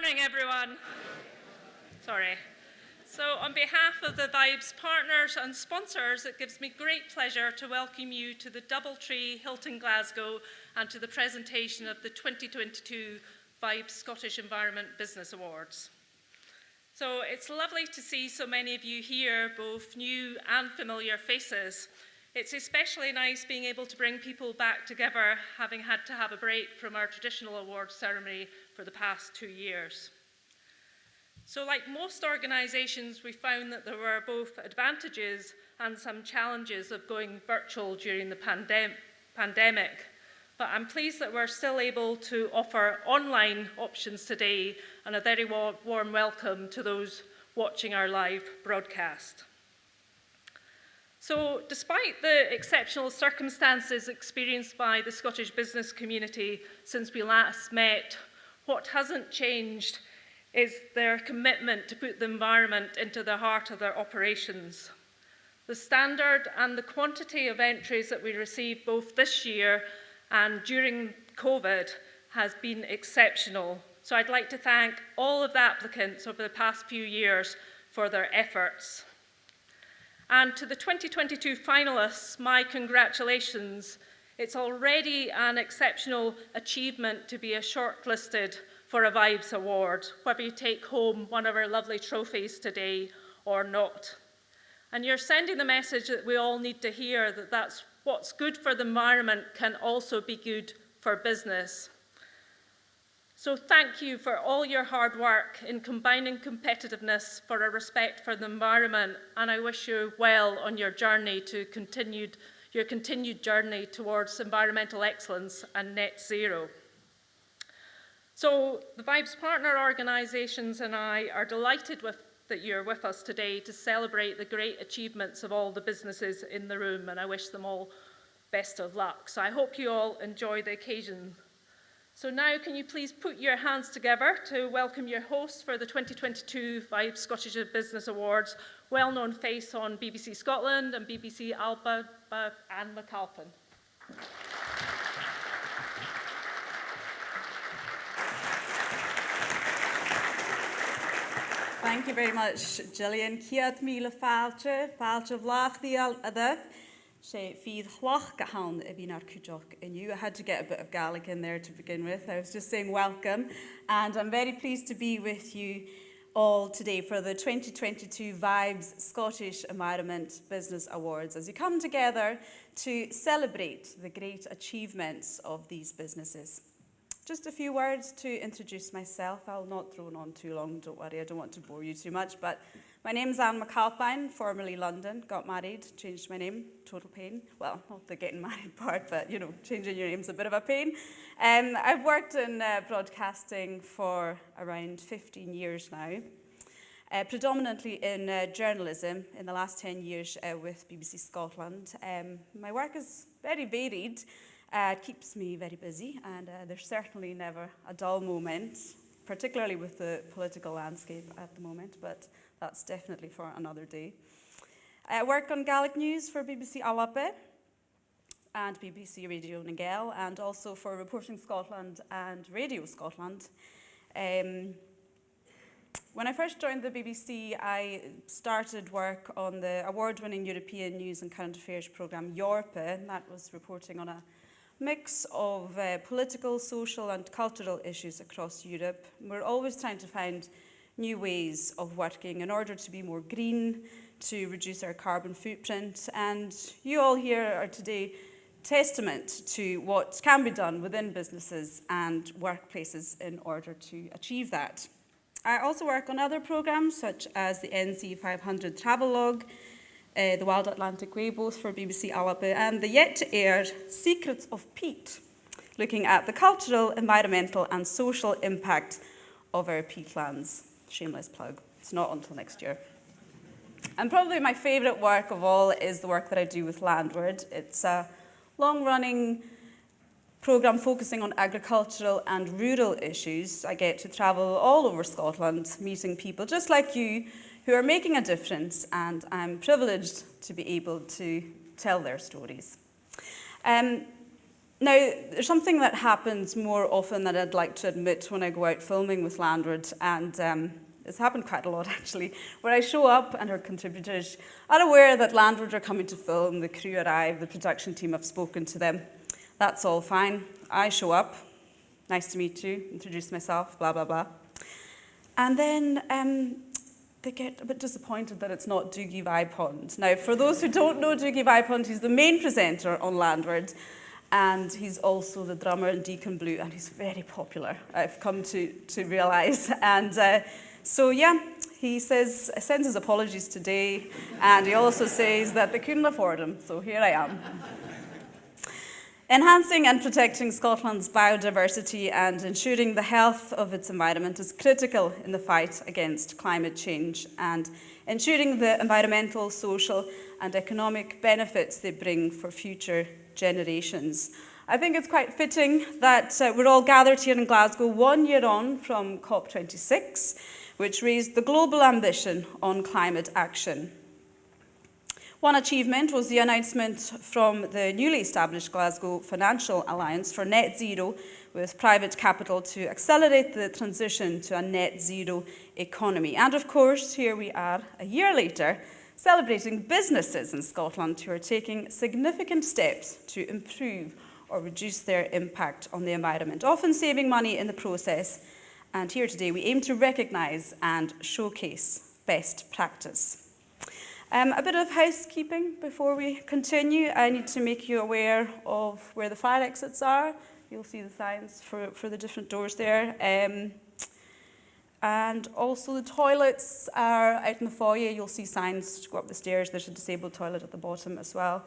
morning, everyone. Sorry. So on behalf of the Vibes partners and sponsors, it gives me great pleasure to welcome you to the Doubletree Hilton Glasgow and to the presentation of the 2022 Vibes Scottish Environment Business Awards. So it's lovely to see so many of you here, both new and familiar faces. It's especially nice being able to bring people back together, having had to have a break from our traditional awards ceremony for the past 2 years. So like most organisations, we found that there were both advantages and some challenges of going virtual during the pandemic. But I'm pleased that we're still able to offer online options today, and a very warm welcome to those watching our live broadcast. So despite the exceptional circumstances experienced by the Scottish business community since we last met, what hasn't changed is their commitment to put the environment into the heart of their operations. The standard and the quantity of entries that we received both this year and during COVID has been exceptional. So I'd like to thank all of the applicants over the past few years for their efforts. And to the 2022 finalists, my congratulations. It's already an exceptional achievement to be shortlisted for a Vibes Award, whether you take home one of our lovely trophies today or not. And you're sending the message that we all need to hear, that that's what's good for the environment can also be good for business. So thank you for all your hard work in combining competitiveness for a respect for the environment, and I wish you well on your journey to your continued journey towards environmental excellence and net zero. So the Vibes partner organisations and I are delighted that you're with us today to celebrate the great achievements of all the businesses in the room, and I wish them all best of luck. So I hope you all enjoy the occasion. So now can you please put your hands together to welcome your host for the 2022 Vibes Scottish Business Awards, well-known face on BBC Scotland and BBC Alba, Anne McAlpin. Thank you very much, Gillian. Ciad míle fáilte bhlach díal sé fydd chlach gahan I bín ar cúteach in you. I had to get a bit of Gaelic in there to begin with. I was just saying welcome, and I'm very pleased to be with you all today for the 2022 Vibes Scottish Environment Business Awards as you come together to celebrate the great achievements of these businesses. Just a few words to introduce myself. I'll not drone on too long, don't worry, I don't want to bore you too much, but my name's Anne McAlpin, formerly London, got married, changed my name, total pain. Well, not the getting married part, but you know, changing your name's a bit of a pain. I've worked in broadcasting for around 15 years now, predominantly in journalism in the last 10 years with BBC Scotland. My work is very varied. It keeps me very busy, and there's certainly never a dull moment, particularly with the political landscape at the moment, but that's definitely for another day. I work on Gaelic news for BBC Alba and BBC Radio Nagel, and also for Reporting Scotland and Radio Scotland. When I first joined the BBC, I started work on the award-winning European News and Current Affairs programme Yorpa, and that was reporting on a mix of political, social and cultural issues across Europe. We're always trying to find new ways of working in order to be more green, to reduce our carbon footprint, and you all here are today testament to what can be done within businesses and workplaces in order to achieve that. I also work on other programmes such as the NC 500 Travelog, the Wild Atlantic Way, both for BBC Alba, and the yet-to-air Secrets of Peat, looking at the cultural, environmental and social impact of our peatlands. Shameless plug, it's not until next year. And probably my favourite work of all is the work that I do with Landward. It's a long-running programme focusing on agricultural and rural issues. I get to travel all over Scotland, meeting people just like you who are making a difference, and I'm privileged to be able to tell their stories. Now, there's something that happens more often than I'd like to admit when I go out filming with Landward, and it's happened quite a lot actually, where I show up and our contributors are aware that Landward are coming to film, the crew arrive, the production team have spoken to them. That's all fine. I show up, nice to meet you, introduce myself, blah, blah, blah. And then they get a bit disappointed that it's not Doogie Vipond. Now, for those who don't know Doogie Vipond, he's the main presenter on Landward, and he's also the drummer in Deacon Blue, and he's very popular, I've come to realise. And so, yeah, he sends his apologies today, and he also says that they couldn't afford him, so here I am. Enhancing and protecting Scotland's biodiversity and ensuring the health of its environment is critical in the fight against climate change, and ensuring the environmental, social and economic benefits they bring for future generations. I think it's quite fitting that we're all gathered here in Glasgow 1 year on from COP26, which raised the global ambition on climate action. One achievement was the announcement from the newly established Glasgow Financial Alliance for Net Zero with private capital to accelerate the transition to a net zero economy. And of course, here we are a year later, celebrating businesses in Scotland who are taking significant steps to improve or reduce their impact on the environment, often saving money in the process. And here today, we aim to recognise and showcase best practice. A bit of housekeeping before we continue. I need to make you aware of where the fire exits are. You'll see the signs for the different doors there. And also the toilets are out in the foyer. You'll see signs to go up the stairs. There's a disabled toilet at the bottom as well.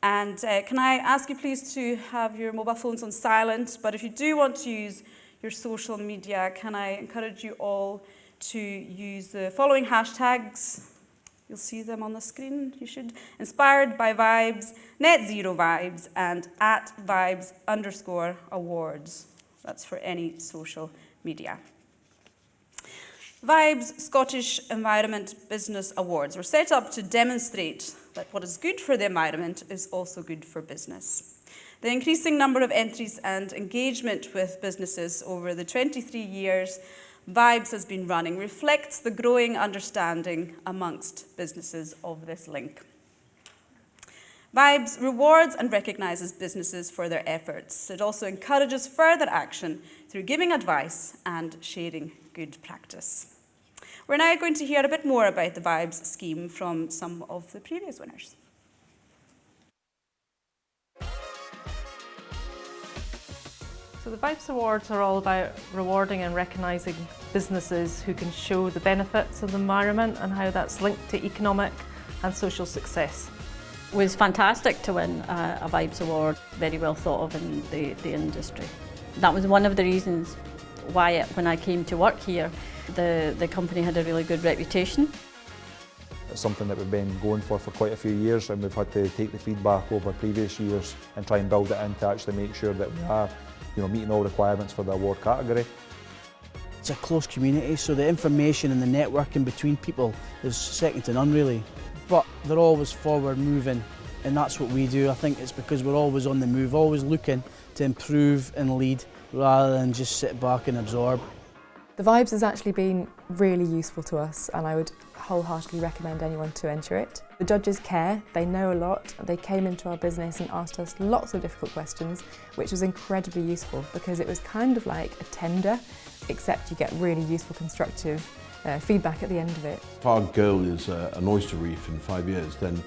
And can I ask you please to have your mobile phones on silent? But if you do want to use your social media, can I encourage you all to use the following hashtags? You'll see them on the screen, you should. Inspired by Vibes, Net Zero Vibes, and @Vibes_awards. That's for any social media. Vibes Scottish Environment Business Awards were set up to demonstrate that what is good for the environment is also good for business. The increasing number of entries and engagement with businesses over the 23 years Vibes has been running reflects the growing understanding amongst businesses of this link. Vibes rewards and recognises businesses for their efforts. It also encourages further action through giving advice and sharing good practice. We're now going to hear a bit more about the Vibes scheme from some of the previous winners. So the Vibes Awards are all about rewarding and recognising businesses who can show the benefits of the environment and how that's linked to economic and social success. It was fantastic to win a Vibes Award, very well thought of in the industry. That was one of the reasons why when I came to work here, the company had a really good reputation. It's something that we've been going for quite a few years, and we've had to take the feedback over previous years and try and build it in to actually make sure that we are meeting all requirements for the award category. It's a close community, so the information and the networking between people is second to none really. But they're always forward moving, and that's what we do. I think it's because we're always on the move, always looking to improve and lead rather than just sit back and absorb. The Vibes has actually been really useful to us, and I would wholeheartedly recommend anyone to enter it. The judges care, they know a lot, they came into our business and asked us lots of difficult questions, which was incredibly useful because it was kind of like a tender, except you get really useful constructive feedback at the end of it. If our goal is an oyster reef in 5 years, then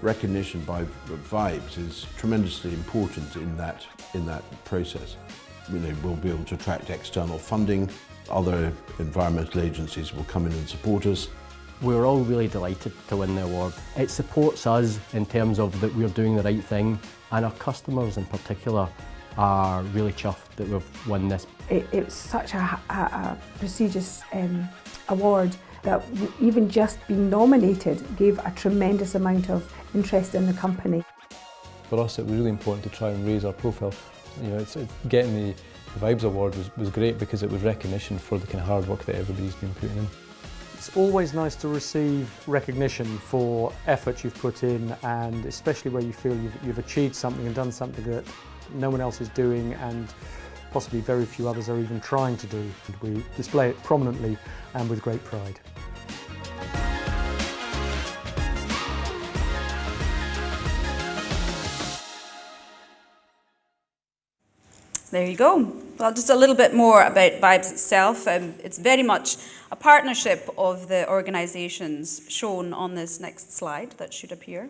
recognition by Vibes is tremendously important in that process. We'll be able to attract external funding, other environmental agencies will come in and support us. We're all really delighted to win the award. It supports us in terms of that we're doing the right thing, and our customers in particular are really chuffed that we've won this. It's such a prestigious award that even just being nominated gave a tremendous amount of interest in the company. For us it was really important to try and raise our profile. Getting the Vibes Award was great because it was recognition for the kind of hard work that everybody's been putting in. It's always nice to receive recognition for effort you've put in, and especially where you feel you've achieved something and done something that no one else is doing and possibly very few others are even trying to do. We display it prominently and with great pride. There you go. Well, just a little bit more about Vibes itself. It's very much a partnership of the organisations shown on this next slide that should appear.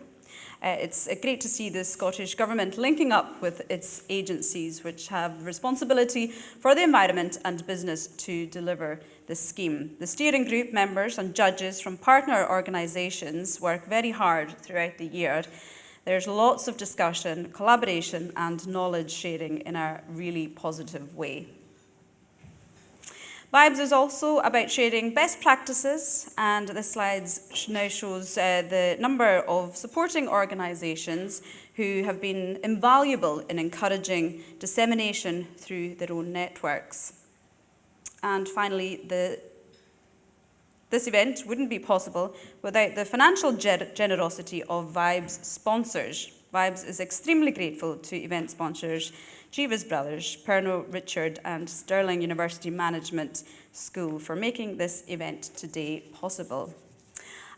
It's great to see the Scottish Government linking up with its agencies which have responsibility for the environment and business to deliver the scheme. The steering group members and judges from partner organisations work very hard throughout the year. There's lots of discussion, collaboration and knowledge sharing in a really positive way. Vibes is also about sharing best practices, and this slide now shows the number of supporting organisations who have been invaluable in encouraging dissemination through their own networks. And finally, this event wouldn't be possible without the financial generosity of Vibes sponsors. Vibes is extremely grateful to event sponsors Jeeves Brothers, Pernod Richard and Stirling University Management School for making this event today possible.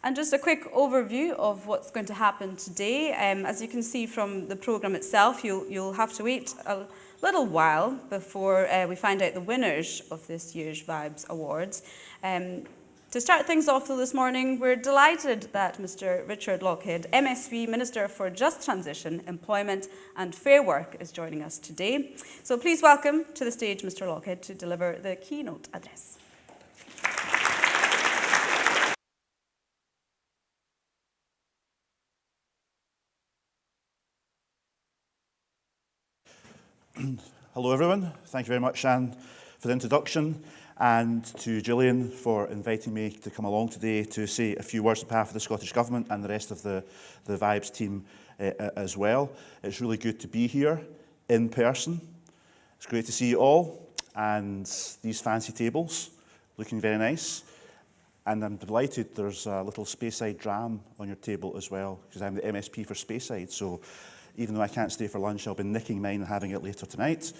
And just a quick overview of what's going to happen today. As you can see from the programme itself, you'll have to wait a little while before we find out the winners of this year's Vibes Awards. To start things off though this morning, we're delighted that Mr. Richard Lockhead, MSP Minister for Just Transition, Employment and Fair Work is joining us today. So please welcome to the stage Mr. Lockhead to deliver the keynote address. Hello everyone, thank you very much Shan for the introduction, and to Gillian for inviting me to come along today to say a few words on behalf of the Scottish Government and the rest of the Vibes team as well. It's really good to be here in person. It's great to see you all, and these fancy tables looking very nice. And I'm delighted there's a little Speyside dram on your table as well, because I'm the MSP for Speyside, so even though I can't stay for lunch, I'll be nicking mine and having it later tonight.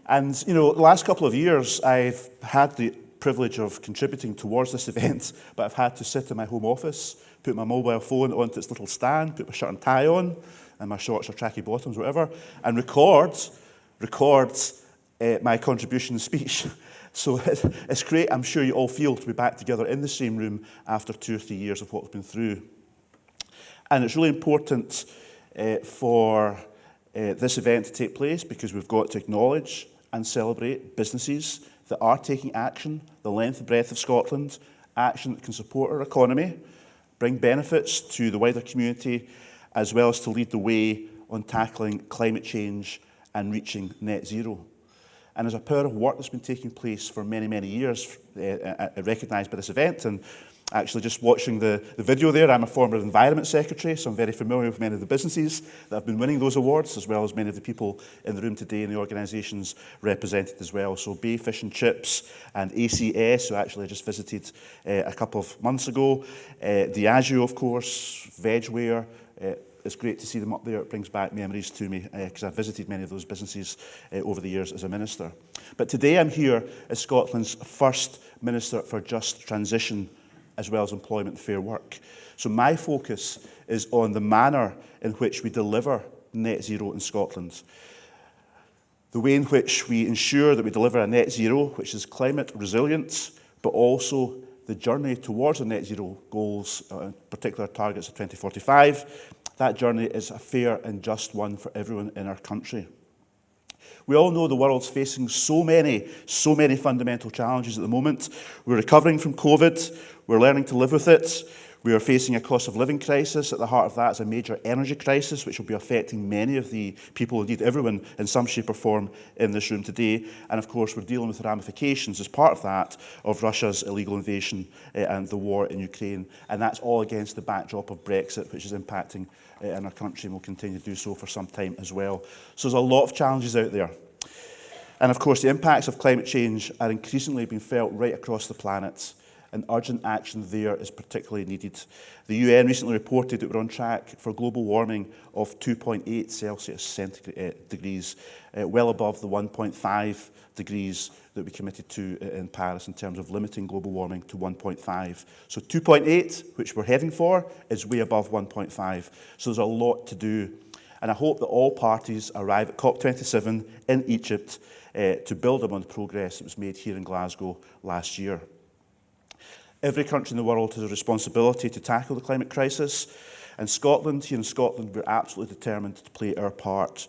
And, you know, the last couple of years, I've had the privilege of contributing towards this event, but I've had to sit in my home office, put my mobile phone onto its little stand, put my shirt and tie on, and my shorts or tracky bottoms, whatever, and record my contribution speech. So it's great, I'm sure you all feel, to be back together in the same room after 2 or 3 years of what we've been through. And it's really important for this event to take place because we've got to acknowledge and celebrate businesses that are taking action, the length and breadth of Scotland, action that can support our economy, bring benefits to the wider community, as well as to lead the way on tackling climate change and reaching net zero. And there's a power of work that's been taking place for many, many years, recognised by this event. And actually, just watching the video there, I'm a former Environment Secretary, so I'm very familiar with many of the businesses that have been winning those awards, as well as many of the people in the room today and the organisations represented as well. So Bay Fish and Chips and ACS, who actually I just visited a couple of months ago. Diageo, of course, Vegware. It's great to see them up there. It brings back memories to me because I've visited many of those businesses over the years as a minister. But today I'm here as Scotland's first Minister for Just Transition, as well as employment and fair work. So my focus is on the manner in which we deliver net zero in Scotland. The way in which we ensure that we deliver a net zero which is climate resilient, but also the journey towards the net zero goals, particular targets of 2045. That journey is a fair and just one for everyone in our country. We all know the world's facing so many fundamental challenges at the moment. We're recovering from COVID. We're learning to live with it. We are facing a cost of living crisis. At the heart of that is a major energy crisis, which will be affecting many of the people, indeed everyone, in some shape or form in this room today. And of course, we're dealing with the ramifications as part of that of Russia's illegal invasion and the war in Ukraine. And that's all against the backdrop of Brexit, which is impacting in our country and will continue to do so for some time as well. So there's a lot of challenges out there. And of course, the impacts of climate change are increasingly being felt right across the planet. and urgent action there is particularly needed. The UN recently reported that we're on track for global warming of 2.8 Celsius degrees, well above the 1.5 degrees that we committed to in Paris in terms of limiting global warming to 1.5. So 2.8, which we're heading for, is way above 1.5. So there's a lot to do. And I hope that all parties arrive at COP27 in Egypt to build upon the progress that was made here in Glasgow last year. Every country in the world has a responsibility to tackle the climate crisis, and Scotland, here in Scotland, we're absolutely determined to play our part.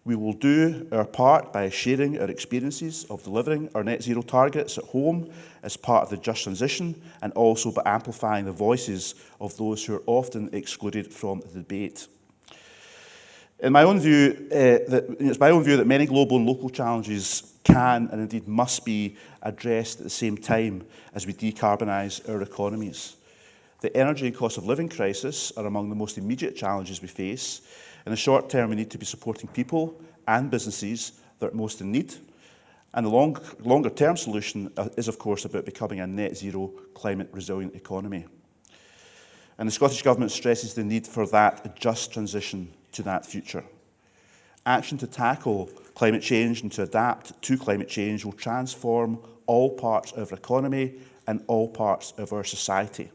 We will do our part by sharing our experiences of delivering our net zero targets at home as part of the just transition, and also by amplifying the voices of those who are often excluded from the debate. In my own view, it's my own view that many global and local challenges can and indeed must be addressed at the same time as we decarbonise our economies. The energy and cost of living crisis are among the most immediate challenges we face. In the short term, we need to be supporting people and businesses that are most in need. And the longer term solution is, of course, about becoming a net zero climate resilient economy. And the Scottish Government stresses the need for that just transition to that future. Action to tackle climate change and to adapt to climate change will transform all parts of our economy and all parts of our society.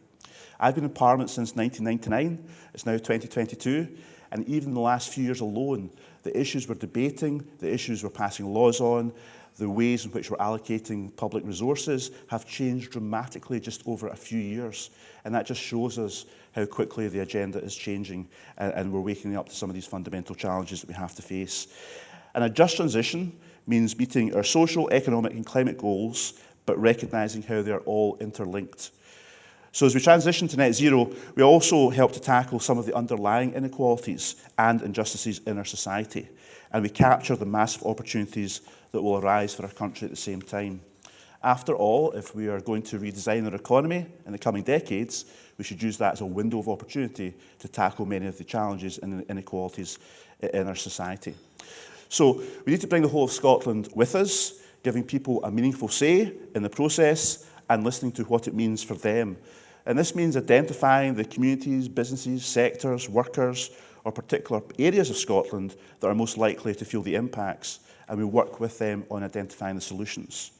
I've been in Parliament since 1999, it's now 2022, and even in the last few years alone, the issues we're debating, the issues we're passing laws on, the ways in which we're allocating public resources have changed dramatically just over a few years. And that just shows us how quickly the agenda is changing, and we're waking up to some of these fundamental challenges that we have to face. And a just transition means meeting our social, economic and climate goals, but recognising how they're all interlinked. So as we transition to net zero, we also help to tackle some of the underlying inequalities and injustices in our society. And we capture the massive opportunities that will arise for our country at the same time. After all, if we are going to redesign our economy in the coming decades, we should use that as a window of opportunity to tackle many of the challenges and the inequalities in our society. So we need to bring the whole of Scotland with us, giving people a meaningful say in the process and listening to what it means for them. And this means identifying the communities, businesses, sectors, workers, or particular areas of Scotland that are most likely to feel the impacts, and we work with them on identifying the solutions.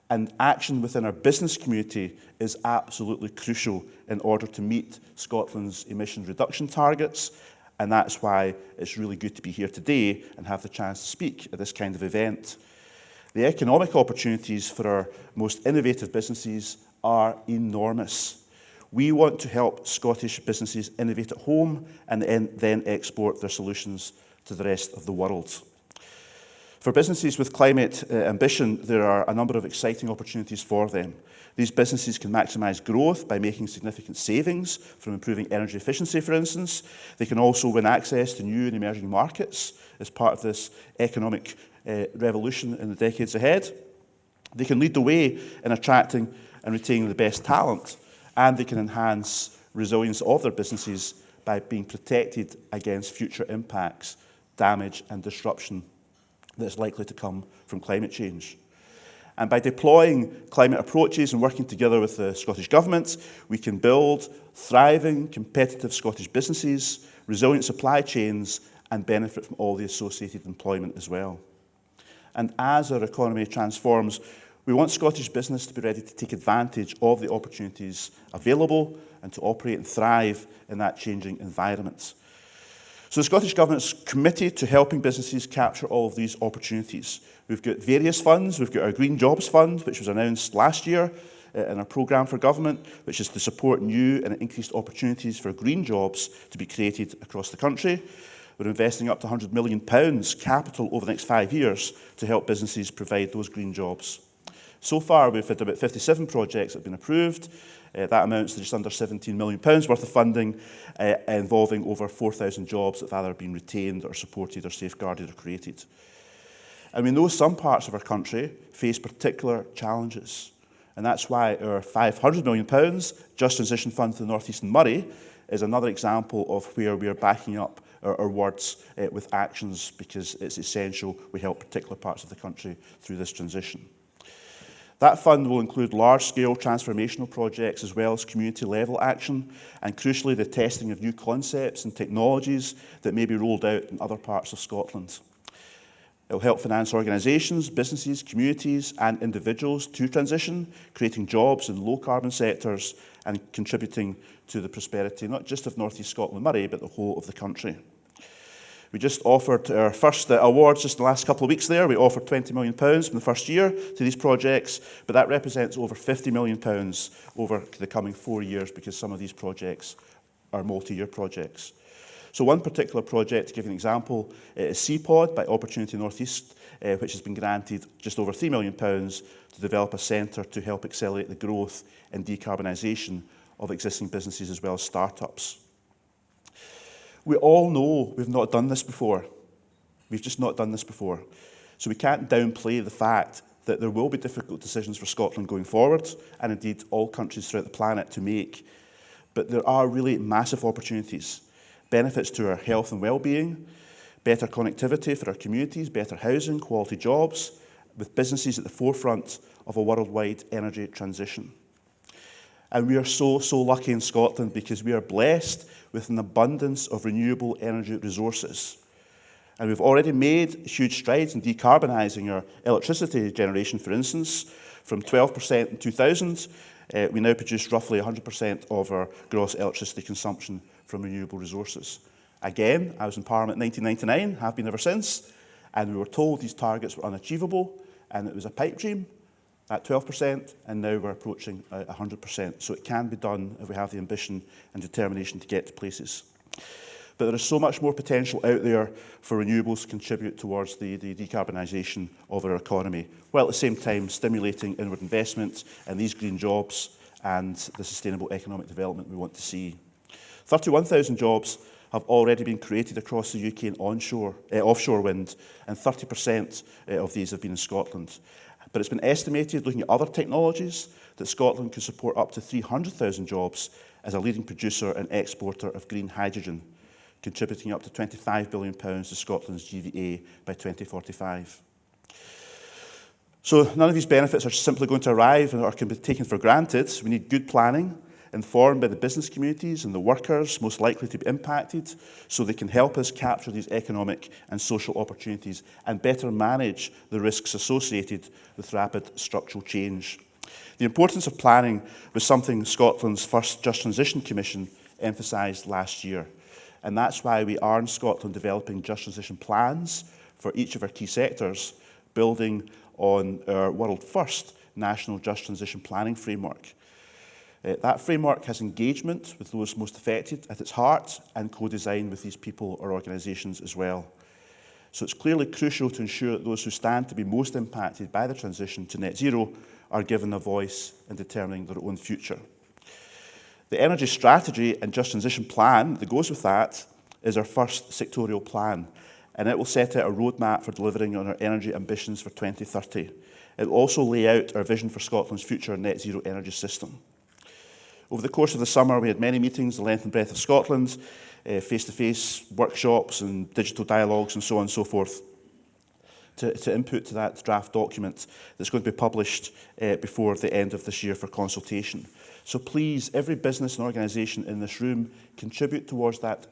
And action within our business community is absolutely crucial in order to meet Scotland's emissions reduction targets, and that's why it's really good to be here today and have the chance to speak at this kind of event. The economic opportunities for our most innovative businesses are enormous. We want to help Scottish businesses innovate at home and then export their solutions to the rest of the world. For businesses with climate ambition, there are a number of exciting opportunities for them. These businesses can maximise growth by making significant savings from improving energy efficiency, for instance. They can also win access to new and emerging markets as part of this economic revolution in the decades ahead. They can lead the way in attracting and retaining the best talent, and they can enhance resilience of their businesses by being protected against future impacts, damage and disruption that's likely to come from climate change. And by deploying climate approaches and working together with the Scottish Government, we can build thriving, competitive Scottish businesses, resilient supply chains, and benefit from all the associated employment as well. And as our economy transforms, we want Scottish business to be ready to take advantage of the opportunities available and to operate and thrive in that changing environment. So the Scottish Government's committed to helping businesses capture all of these opportunities. We've got various funds. We've got our Green Jobs Fund, which was announced last year in our programme for government, which is to support new and increased opportunities for green jobs to be created across the country. We're investing up to £100 million capital over the next 5 years to help businesses provide those green jobs. So far, we've had about 57 projects that have been approved. That amounts to just under £17 million worth of funding, involving over 4,000 jobs that have either been retained or supported or safeguarded or created. And we know some parts of our country face particular challenges. And that's why our £500 million Just Transition Fund for the North East and Moray is another example of where we are backing up our words with actions, because it's essential we help particular parts of the country through this transition. That fund will include large-scale transformational projects as well as community-level action, and crucially the testing of new concepts and technologies that may be rolled out in other parts of Scotland. It will help finance organisations, businesses, communities and individuals to transition, creating jobs in low-carbon sectors and contributing to the prosperity not just of North East Scotland and Moray, but the whole of the country. We just offered our first awards just in the last couple of weeks there. We offered £20 million from the first year to these projects, but that represents over £50 million over the coming 4 years because some of these projects are multi-year projects. So one particular project, to give you an example, is CPOD by Opportunity North East, which has been granted just over £3 million to develop a centre to help accelerate the growth and decarbonisation of existing businesses as well as startups. We all know we've not done this before. We've just not done this before. So we can't downplay the fact that there will be difficult decisions for Scotland going forward, and indeed all countries throughout the planet to make. But there are really massive opportunities. Benefits to our health and well-being, better connectivity for our communities, better housing, quality jobs, with businesses at the forefront of a worldwide energy transition. And we are so lucky in Scotland because we are blessed with an abundance of renewable energy resources. And we've already made huge strides in decarbonising our electricity generation, for instance. From 12% in 2000, we now produce roughly 100% of our gross electricity consumption from renewable resources. Again, I was in Parliament in 1999, have been ever since, and we were told these targets were unachievable, and it was a pipe dream at 12%, and now we're approaching 100%. So it can be done if we have the ambition and determination to get to places. But there is so much more potential out there for renewables to contribute towards the decarbonisation of our economy, while at the same time stimulating inward investment and these green jobs and the sustainable economic development we want to see. 31,000 jobs have already been created across the UK in offshore wind, and 30% of these have been in Scotland. But it's been estimated, looking at other technologies, that Scotland could support up to 300,000 jobs as a leading producer and exporter of green hydrogen, contributing up to £25 billion to Scotland's GVA by 2045. So none of these benefits are simply going to arrive or can be taken for granted. We need good planning, informed by the business communities and the workers most likely to be impacted, so they can help us capture these economic and social opportunities and better manage the risks associated with rapid structural change. The importance of planning was something Scotland's first Just Transition Commission emphasised last year. And that's why we are in Scotland developing Just Transition plans for each of our key sectors, building on our world-first National Just Transition Planning Framework. That framework has engagement with those most affected at its heart and co-design with these people or organisations as well. So it's clearly crucial to ensure that those who stand to be most impacted by the transition to net zero are given a voice in determining their own future. The energy strategy and Just Transition plan that goes with that is our first sectorial plan, and it will set out a roadmap for delivering on our energy ambitions for 2030. It will also lay out our vision for Scotland's future net zero energy system. Over the course of the summer, we had many meetings, the length and breadth of Scotland, face-to-face workshops and digital dialogues and so on and so forth, to input to that draft document that's going to be published before the end of this year for consultation. So please, every business and organisation in this room, contribute towards that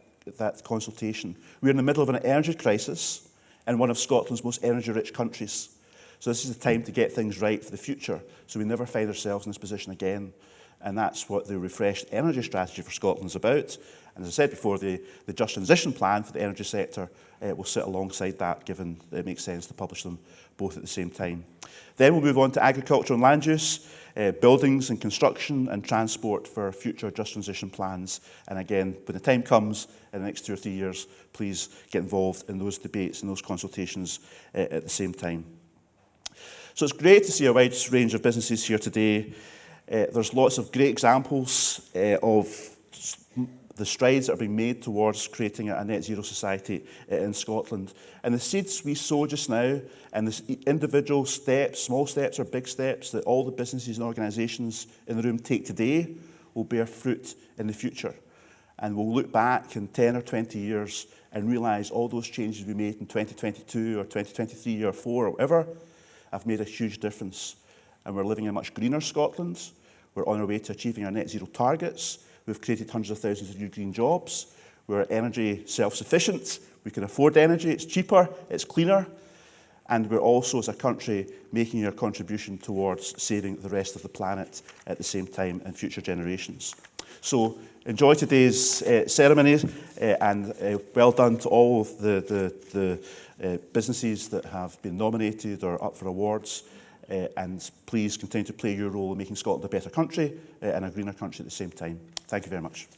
consultation. We're in the middle of an energy crisis in one of Scotland's most energy-rich countries. So this is the time to get things right for the future, so we never find ourselves in this position again. And that's what the refreshed energy strategy for Scotland is about. And as I said before, the Just Transition plan for the energy sector will sit alongside that, given that it makes sense to publish them both at the same time. Then we'll move on to agriculture and land use, buildings and construction and transport for future Just Transition plans. And again, when the time comes in the next 2 or 3 years, please get involved in those debates and those consultations at the same time. So it's great to see a wide range of businesses here today. There's lots of great examples of the strides that are being made towards creating a net zero society in Scotland. And the seeds we sow just now, and the individual steps, small steps or big steps, that all the businesses and organisations in the room take today will bear fruit in the future. And we'll look back in 10 or 20 years and realise all those changes we made in 2022 or 2023 or 4 or whatever have made a huge difference. and we're living in a much greener Scotland. We're on our way to achieving our net zero targets. We've created hundreds of thousands of new green jobs. We're energy self-sufficient. We can afford energy. It's cheaper. It's cleaner. And we're also, as a country, making our contribution towards saving the rest of the planet at the same time and future generations. So enjoy today's ceremony and well done to all of the businesses that have been nominated or up for awards. And please continue to play your role in making Scotland a better country and a greener country at the same time. Thank you very much.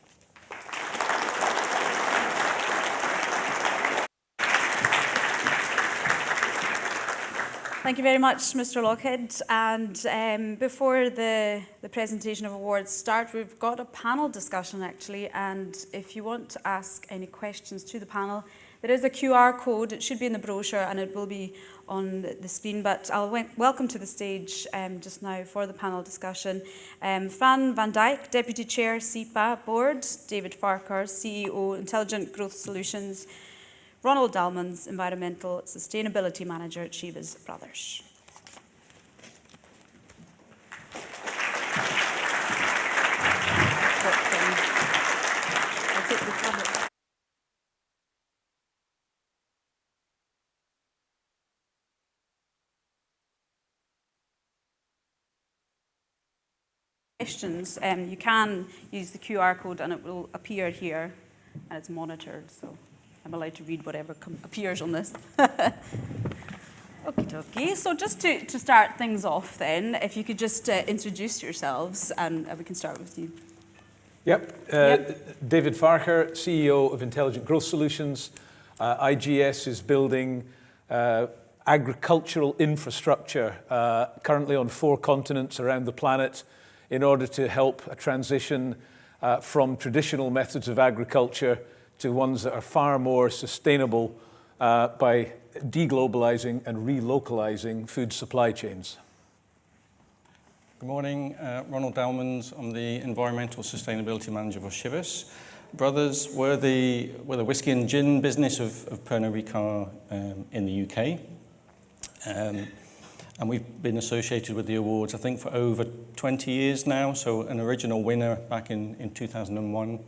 Thank you very much, Mr. Lockhead. And before the presentation of awards start, we've got a panel discussion actually. And if you want to ask any questions to the panel, there is a QR code. It should be in the brochure and it will be on the screen. But I'll welcome to the stage just now for the panel discussion Fran van Dijk, Deputy Chair, SEPA Board, David Farquhar, CEO, Intelligent Growth Solutions, Ronald Dalmans, Environmental Sustainability Manager at Shivas Brothers. I'll take the tablet. Questions, you can use the QR code and it will appear here and it's monitored, so I'm allowed to read whatever appears on this. Okay, so just to start things off then, if you could just introduce yourselves and we can start with you. Yep. David Farquhar, CEO of Intelligent Growth Solutions. IGS is building agricultural infrastructure currently on 4 continents around the planet in order to help a transition from traditional methods of agriculture to ones that are far more sustainable by deglobalizing and relocalizing food supply chains. Good morning, Ronald Dalmans. I'm the Environmental Sustainability Manager for Shivas Brothers. We're the whiskey and gin business of Pernod Ricard in the UK. And we've been associated with the awards, I think, for over 20 years now. So an original winner back in 2001.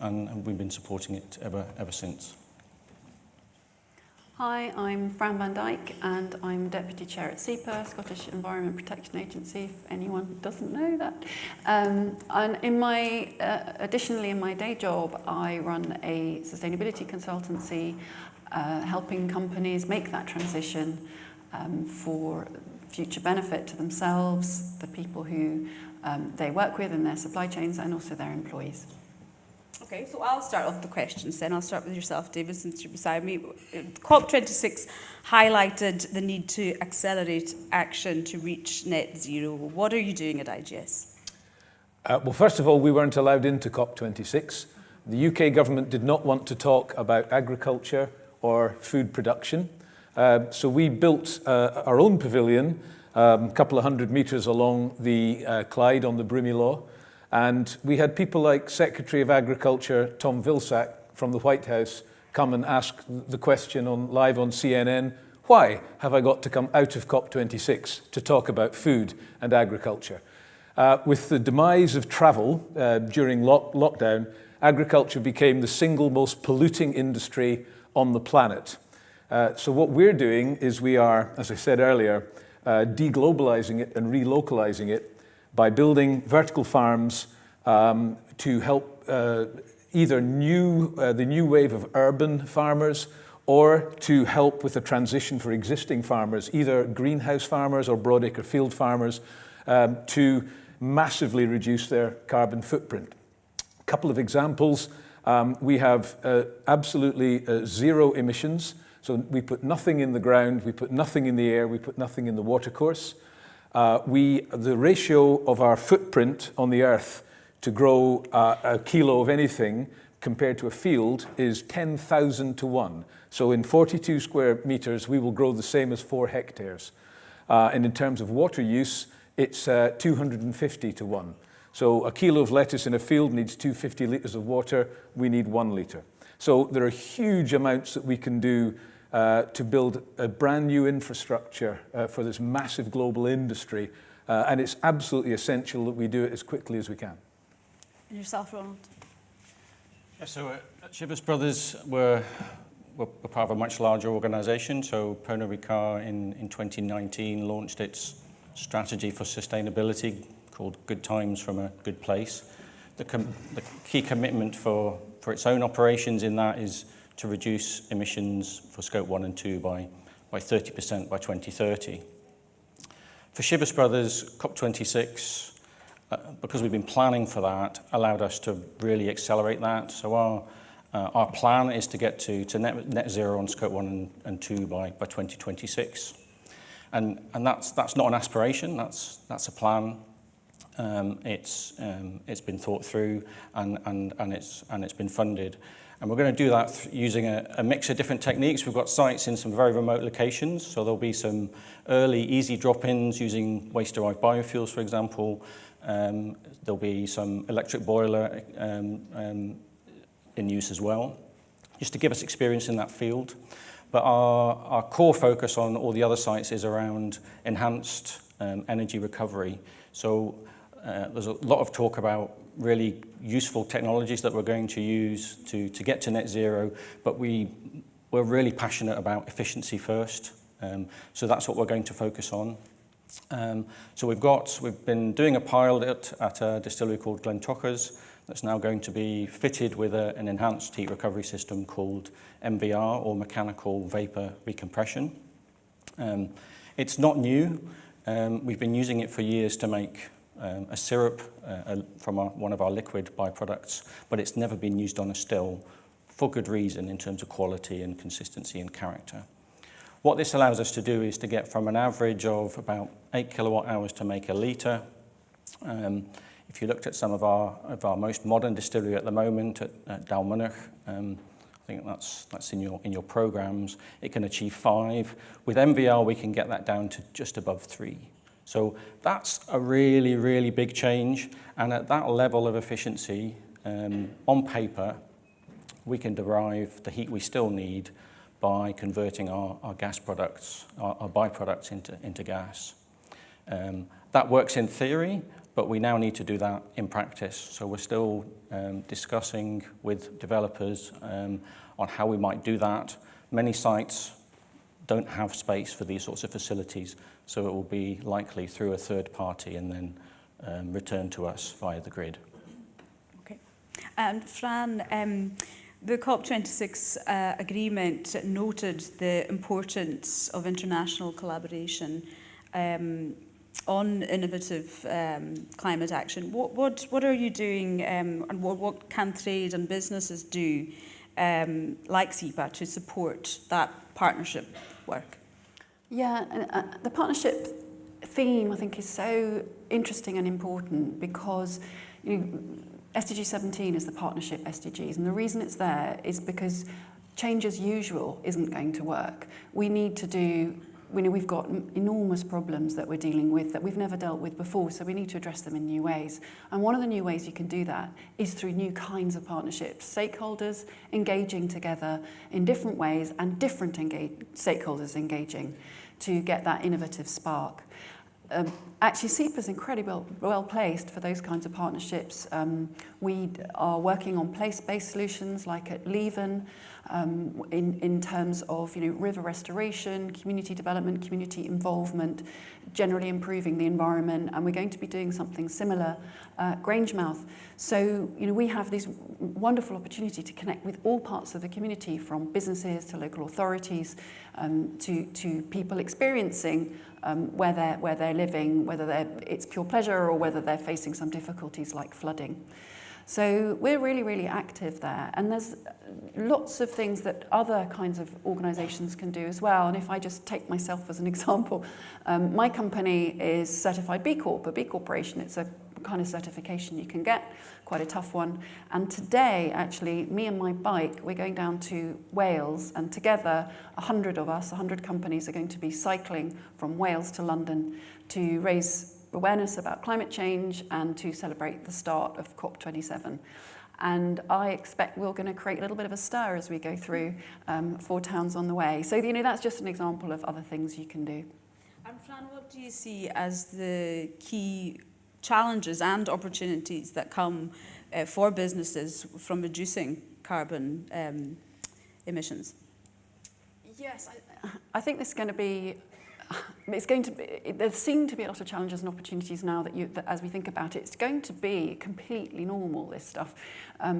And we've been supporting it ever since. Hi, I'm Fran van Dijk and I'm Deputy Chair at SEPA, Scottish Environment Protection Agency, if anyone doesn't know that. And additionally in my day job, I run a sustainability consultancy, helping companies make that transition for future benefit to themselves, the people who they work with in their supply chains and also their employees. Okay, so I'll start off the questions then. I'll start with yourself, David, since you're beside me. COP26 highlighted the need to accelerate action to reach net zero. What are you doing at IGS? Well, first of all, we weren't allowed into COP26. The UK government did not want to talk about agriculture or food production. So we built our own pavilion, a couple of 100 metres along the Clyde on the Broomielaw. And we had people like Secretary of Agriculture Tom Vilsack from the White House come and ask the question live on CNN, why have I got to come out of COP26 to talk about food and agriculture? With the demise of travel during lockdown, agriculture became the single most polluting industry on the planet. So what we're doing is we are, as I said earlier, deglobalizing it and relocalizing it by building vertical farms to help either the new wave of urban farmers or to help with the transition for existing farmers, either greenhouse farmers or broadacre field farmers, to massively reduce their carbon footprint. A couple of examples, we have absolutely zero emissions. So we put nothing in the ground, we put nothing in the air, we put nothing in the watercourse. The ratio of our footprint on the earth to grow a kilo of anything compared to a field is 10,000 to 1. So in 42 square metres, we will grow the same as 4 hectares. And in terms of water use, it's 250 to 1. So a kilo of lettuce in a field needs 250 litres of water. We need 1 litre. So there are huge amounts that we can do to build a brand new infrastructure for this massive global industry. And it's absolutely essential that we do it as quickly as we can. And yourself, Ronald? Yeah, so at Shivers Brothers, we're part of a much larger organisation. So Pernod Ricard in 2019 launched its strategy for sustainability called Good Times from a Good Place. The key commitment for its own operations in that is to reduce emissions for Scope 1 and 2 by 30% by 2030. For Shivers Brothers, COP26, because we've been planning for that, allowed us to really accelerate that. So our plan is to get to net zero on Scope 1 and 2 by 2026. And that's not an aspiration, that's a plan. It's been thought through and it's been funded. And we're going to do that using a mix of different techniques. We've got sites in some very remote locations, so there'll be some early, easy drop-ins using waste-derived biofuels, for example. There'll be some electric boiler in use as well, just to give us experience in that field. But our core focus on all the other sites is around enhanced energy recovery. So there's a lot of talk about really useful technologies that we're going to use to get to net zero, but we're really passionate about efficiency first. So that's what we're going to focus on. So we've been doing a pilot at a distillery called Glentochers that's now going to be fitted with an enhanced heat recovery system called MVR, or mechanical vapor recompression. It's not new. We've been using it for years to make a syrup from one of our liquid byproducts, but it's never been used on a still for good reason in terms of quality and consistency and character. What this allows us to do is to get from an average of about 8 kilowatt hours to make a litre. If you looked at some of our most modern distillery at the moment at Dalmunach, I think that's in your programs, it can achieve 5. With MVR, we can get that down to just above 3. So that's a really, really big change. And at that level of efficiency, on paper, we can derive the heat we still need by converting our gas products, our byproducts into gas. That works in theory, but we now need to do that in practice. So we're still discussing with developers on how we might do that. Many sites don't have space for these sorts of facilities, so it will be likely through a third party and then returned to us via the grid. Okay. And Fran, the COP26 agreement noted the importance of international collaboration on innovative climate action. What are you doing and what can trade and businesses do like SEPA to support that partnership work? Yeah, the partnership theme I think is so interesting and important because SDG 17 is the partnership SDGs, and the reason it's there is because change as usual isn't going to work. We need to do, we've got enormous problems that we're dealing with that we've never dealt with before, so we need to address them in new ways. And one of the new ways you can do that is through new kinds of partnerships, stakeholders engaging together in different ways and different stakeholders engaging to get that innovative spark. Actually, SEPA is incredibly well placed for those kinds of partnerships. We are working on place-based solutions like at Leven in terms of river restoration, community development, community involvement, generally improving the environment, and we're going to be doing something similar at Grangemouth. So we have this wonderful opportunity to connect with all parts of the community, from businesses to local authorities to people experiencing where they're living, whether it's pure pleasure or whether they're facing some difficulties like flooding. So we're really, really active there. And there's lots of things that other kinds of organisations can do as well. And if I just take myself as an example, my company is certified B Corp, a B Corporation. It's a kind of certification you can get, quite a tough one. And today, actually, me and my bike, we're going down to Wales, and together, 100 of us, 100 companies are going to be cycling from Wales to London to raise awareness about climate change and to celebrate the start of COP27. And I expect we're going to create a little bit of a stir as we go through 4 towns on the way. So, that's just an example of other things you can do. And Fran, what do you see as the key challenges and opportunities that come for businesses from reducing carbon emissions? Yes, I think this is going to be, there seem to be a lot of challenges and opportunities now that as we think about it, it's going to be completely normal, this stuff,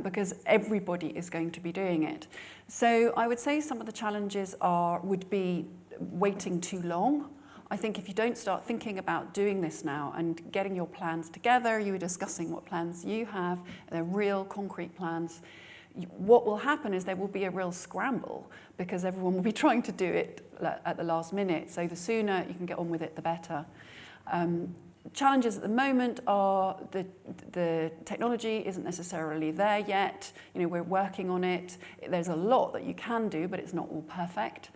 because everybody is going to be doing it. So I would say some of the challenges would be waiting too long. I think if you don't start thinking about doing this now and getting your plans together, you were discussing what plans you have, they're real concrete plans, what will happen is there will be a real scramble because everyone will be trying to do it at the last minute. So the sooner you can get on with it, the better. Challenges at the moment are the technology isn't necessarily there yet. We're working on it. There's a lot that you can do, but it's not all perfect.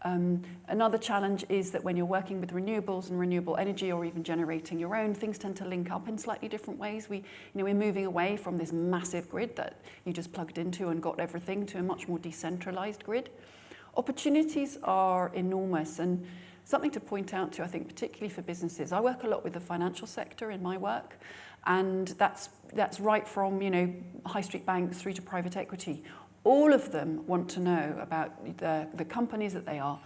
Another challenge is that when you're working with renewables and renewable energy or even generating your own, things tend to link up in slightly different ways. We're moving away from this massive grid that you just plugged into and got everything to a much more decentralized grid. Opportunities are enormous, and something to point out to, I think, particularly for businesses. I work a lot with the financial sector in my work, and that's right from high street banks through to private equity. All of them want to know about the companies that they are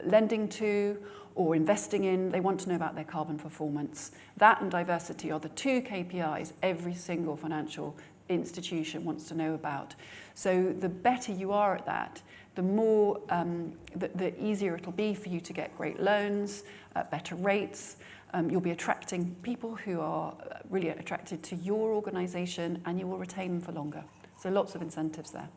lending to or investing in. They want to know about their carbon performance. That and diversity are the 2 KPIs every single financial institution wants to know about. So the better you are at that, the more, the easier it'll be for you to get great loans at better rates. You'll be attracting people who are really attracted to your organisation, and you will retain them for longer. So lots of incentives there.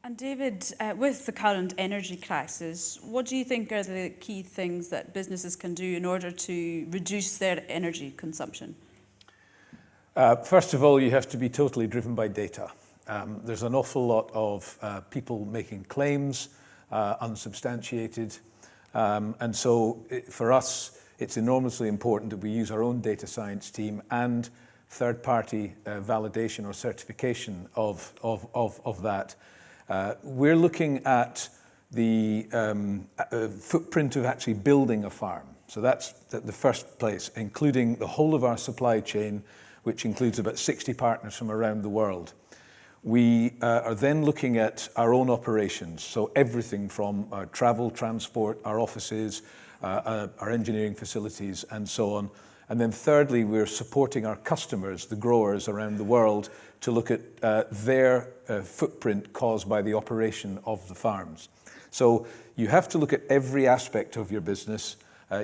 And David, with the current energy crisis, what do you think are the key things that businesses can do in order to reduce their energy consumption? First of all, you have to be totally driven by data. There's an awful lot of people making claims, unsubstantiated. And so for us, it's enormously important that we use our own data science team and third-party validation or certification of that. We're looking at the footprint of actually building a farm. So that's the first place, including the whole of our supply chain, which includes about 60 partners from around the world. We are then looking at our own operations, so everything from our travel, transport, our offices, our engineering facilities, and so on. And then thirdly, we're supporting our customers, the growers around the world, to look at their footprint caused by the operation of the farms. So you have to look at every aspect of your business.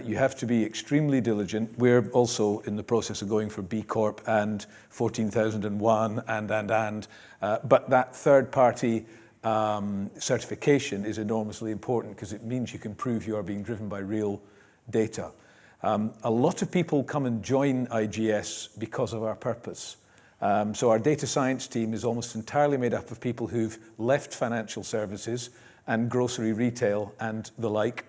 You have to be extremely diligent. We're also in the process of going for B Corp and 14,001 but that third-party certification is enormously important because it means you can prove you are being driven by real data. A lot of people come and join IGS because of our purpose. So our data science team is almost entirely made up of people who've left financial services and grocery retail and the like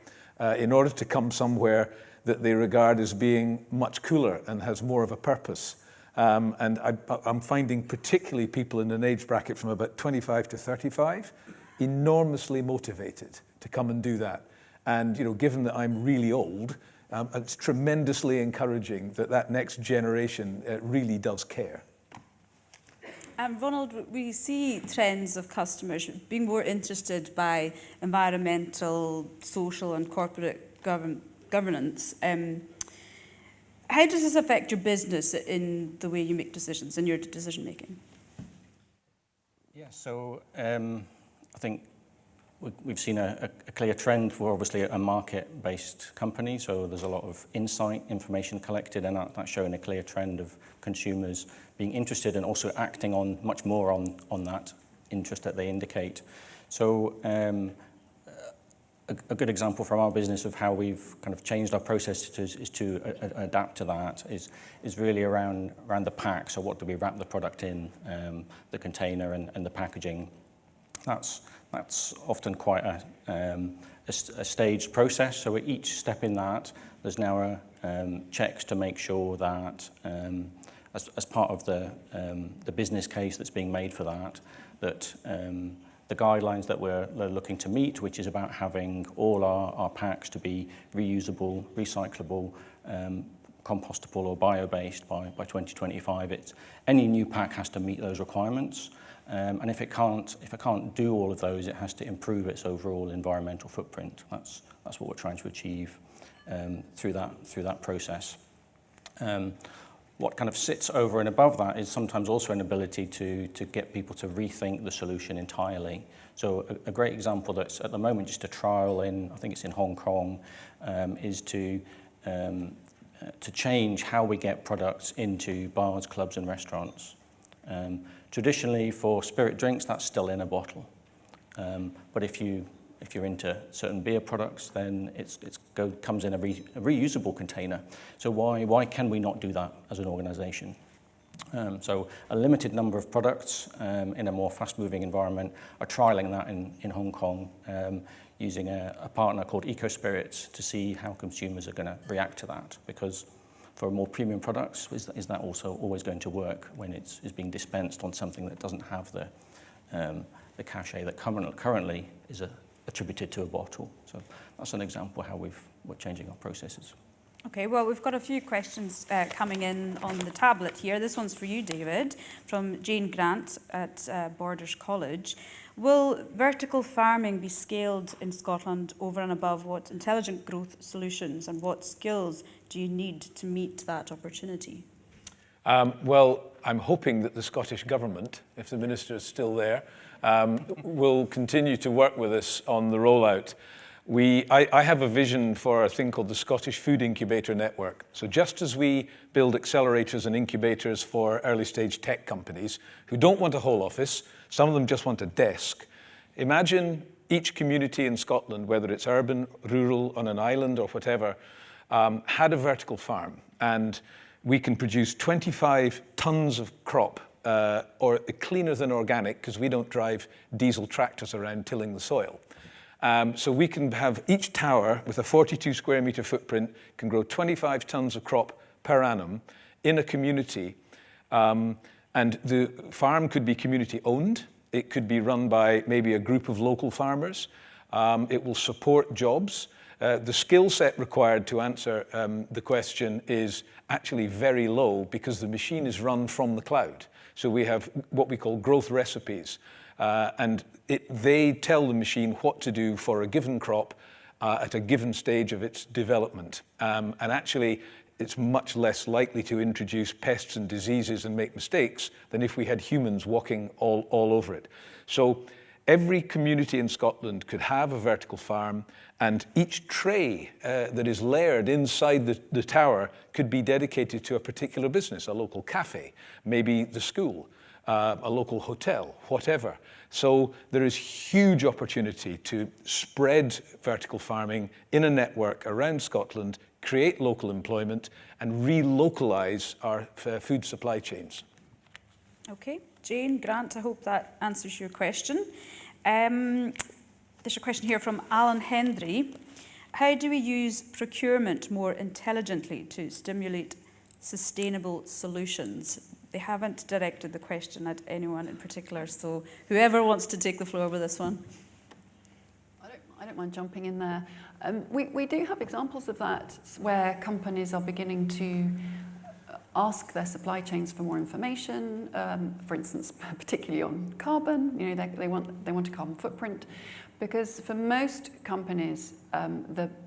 in order to come somewhere that they regard as being much cooler and has more of a purpose. And I'm finding particularly people in an age bracket from about 25 to 35 enormously motivated to come and do that. And given that I'm really old, it's tremendously encouraging that next generation really does care. Ronald, we see trends of customers being more interested by environmental, social and corporate governance. How does this affect your business in the way you make decisions, in your decision making? Yeah, so I think we've seen a clear trend. We're obviously a market-based company, so there's a lot of insight, information collected, and that's showing a clear trend of consumers being interested and also acting on much more on that interest that they indicate. So a good example from our business of how we've kind of changed our process is to adapt to that is really around the pack. So what do we wrap the product in, the container and the packaging. That's often quite a staged process. So at each step in that, there's now checks to make sure that as part of the business case that's being made for that, the guidelines that we're looking to meet, which is about having all our packs to be reusable, recyclable, compostable or bio-based by 2025. Any new pack has to meet those requirements, and if it can't do all of those, it has to improve its overall environmental footprint. That's what we're trying to achieve through that process. What kind of sits over and above that is sometimes also an ability to get people to rethink the solution entirely. So a great example that's at the moment just a trial in, I think it's in Hong Kong, is to change how we get products into bars, clubs and restaurants. Traditionally for spirit drinks, that's still in a bottle. But if you're into certain beer products, then it comes in a reusable container. So why can we not do that as an organisation? So a limited number of products in a more fast-moving environment are trialling that in Hong Kong using a partner called EcoSpirits to see how consumers are going to react to that. Because for more premium products, is that also always going to work when it's being dispensed on something that doesn't have the cachet that currently is attributed to a bottle? So that's an example how we're changing our processes. Okay, well, we've got a few questions coming in on the tablet here. This one's for you, David, from Jane Grant at Borders College. Will vertical farming be scaled in Scotland over and above what intelligent growth solutions, and what skills do you need to meet that opportunity? Well, I'm hoping that the Scottish Government, if the Minister is still there, will continue to work with us on the rollout. I have a vision for a thing called the Scottish Food Incubator Network. So just as we build accelerators and incubators for early stage tech companies who don't want a whole office, some of them just want a desk. Imagine each community in Scotland, whether it's urban, rural, on an island or whatever, had a vertical farm, and we can produce 25 tons of crop, or cleaner than organic, because we don't drive diesel tractors around tilling the soil. So we can have each tower with a 42 square metre footprint can grow 25 tonnes of crop per annum in a community. And the farm could be community owned. It could be run by maybe a group of local farmers. It will support jobs. The skill set required to answer the question is actually very low because the machine is run from the cloud. So we have what we call growth recipes. And they tell the machine what to do for a given crop at a given stage of its development. And actually, it's much less likely to introduce pests and diseases and make mistakes than if we had humans walking all over it. So every community in Scotland could have a vertical farm, and each tray that is layered inside the tower could be dedicated to a particular business, a local cafe, maybe the school, a local hotel, whatever. So there is huge opportunity to spread vertical farming in a network around Scotland, create local employment, and relocalize our food supply chains. Okay, Jane Grant, I hope that answers your question. There's a question here from Alan Hendry. How do we use procurement more intelligently to stimulate sustainable solutions? They haven't directed the question at anyone in particular, so whoever wants to take the floor with this one. I don't mind jumping in there. We do have examples of that where companies are beginning to ask their supply chains for more information, for instance, particularly on carbon. You know, they want a carbon footprint, because for most companies,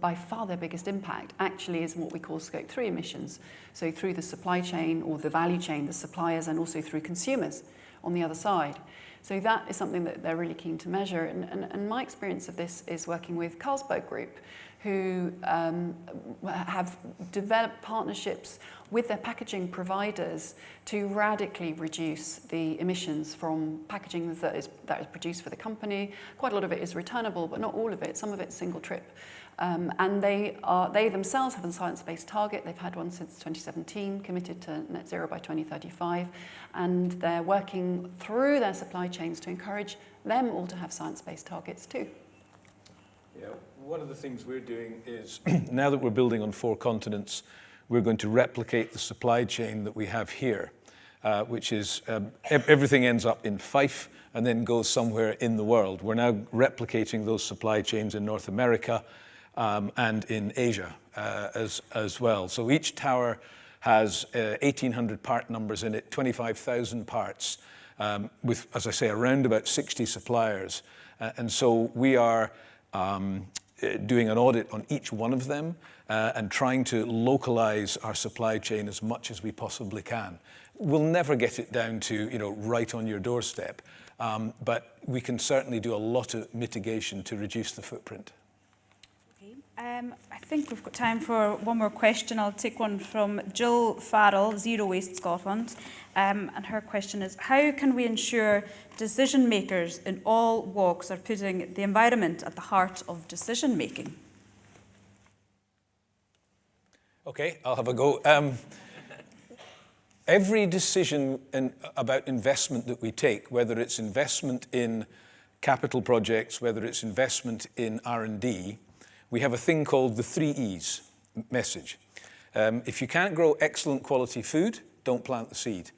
by far their biggest impact actually is what we call Scope 3 emissions. So through the supply chain or the value chain, the suppliers, and also through consumers on the other side. So that is something that they're really keen to measure. And my experience of this is working with Carlsberg Group, who have developed partnerships with their packaging providers to radically reduce the emissions from packaging that is produced for the company. Quite a lot of it is returnable, but not all of it. Some of it's single trip. And they themselves have a science-based target. They've had one since 2017, committed to net zero by 2035. And they're working through their supply chains to encourage them all to have science-based targets too. Yeah, one of the things we're doing is, now that we're building on 4 continents, we're going to replicate the supply chain that we have here, which is everything ends up in Fife and then goes somewhere in the world. We're now replicating those supply chains in North America and in Asia as well. So each tower has 1,800 part numbers in it, 25,000 parts, with, as I say, around about 60 suppliers. And so we are doing an audit on each one of them and trying to localize our supply chain as much as we possibly can. We'll never get it down to, you know, right on your doorstep, but we can certainly do a lot of mitigation to reduce the footprint. I think we've got time for one more question. I'll take one from Jill Farrell, Zero Waste Scotland. And her question is, how can we ensure decision makers in all walks are putting the environment at the heart of decision making? Okay, I'll have a go. Every decision about investment that we take, whether it's investment in capital projects, whether it's investment in R&D, we have a thing called the 3 E's message. If you can't grow excellent quality food, don't plant the seed.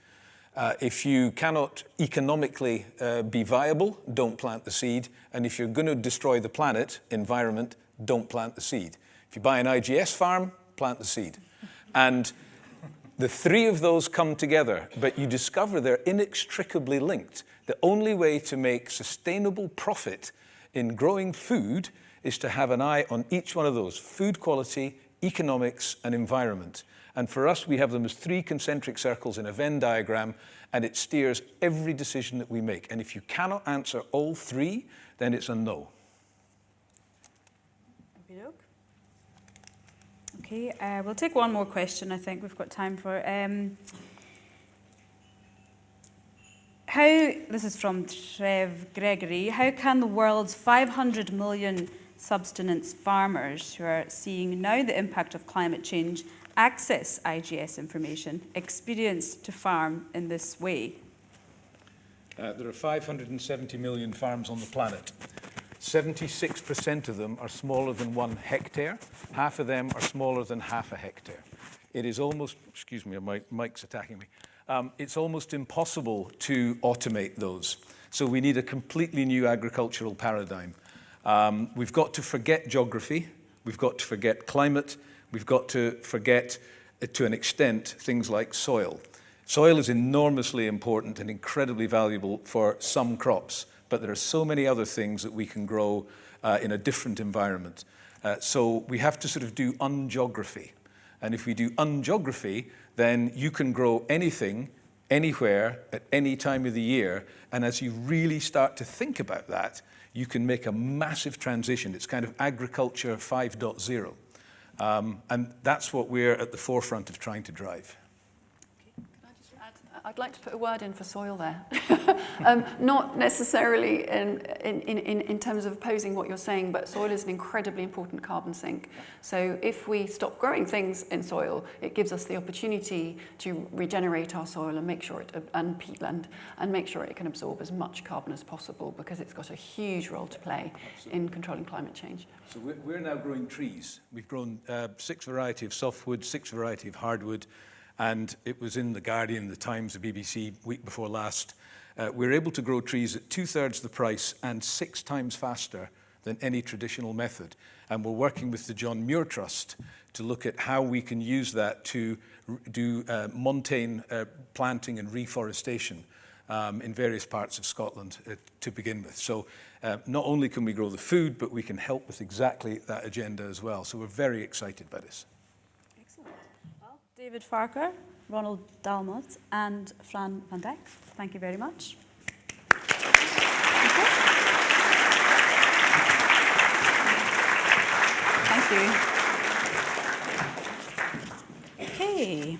If you cannot economically be viable, don't plant the seed. And if you're going to destroy the planet, environment, don't plant the seed. If you buy an IGS farm, plant the seed. And the 3 of those come together, but you discover they're inextricably linked. The only way to make sustainable profit in growing food is to have an eye on each one of those: food quality, economics, and environment. And for us, we have them as 3 concentric circles in a Venn diagram, and it steers every decision that we make. And if you cannot answer all 3, then it's a no. Okay, we'll take one more question, I think we've got time for. This is from Trev Gregory, how can the world's 500 million subsistence farmers who are seeing now the impact of climate change access IGS information, experience to farm in this way? There are 570 million farms on the planet. 76% of them are smaller than 1 hectare. Half of them are smaller than half a hectare. It is almost, excuse me, my mic's attacking me. It's almost impossible to automate those. So we need a completely new agricultural paradigm. We've got to forget geography. We've got to forget climate. We've got to forget, to an extent, things like soil. Soil is enormously important and incredibly valuable for some crops, but there are so many other things that we can grow in a different environment. So we have to sort of do ungeography. And if we do ungeography, then you can grow anything, anywhere, at any time of the year. And as you really start to think about that, you can make a massive transition. It's kind of agriculture 5.0. And that's what we're at the forefront of trying to drive. I'd like to put a word in for soil there. Not necessarily in terms of opposing what you're saying, but soil is an incredibly important carbon sink. So if we stop growing things in soil, it gives us the opportunity to regenerate our soil and make sure and peatland, and make sure it can absorb as much carbon as possible, because it's got a huge role to play in controlling climate change. So we're now growing trees. We've grown 6 variety of softwood, 6 variety of hardwood. And it was in The Guardian, The Times, the BBC, week before last. We're able to grow trees at 2/3 the price and 6 times faster than any traditional method. And we're working with the John Muir Trust to look at how we can use that to do montane planting and reforestation in various parts of Scotland to begin with. So not only can we grow the food, but we can help with exactly that agenda as well. So we're very excited by this. David Farquhar, Ronald Dalmot, and Fran van Dijk, thank you very much. Thank you. Okay.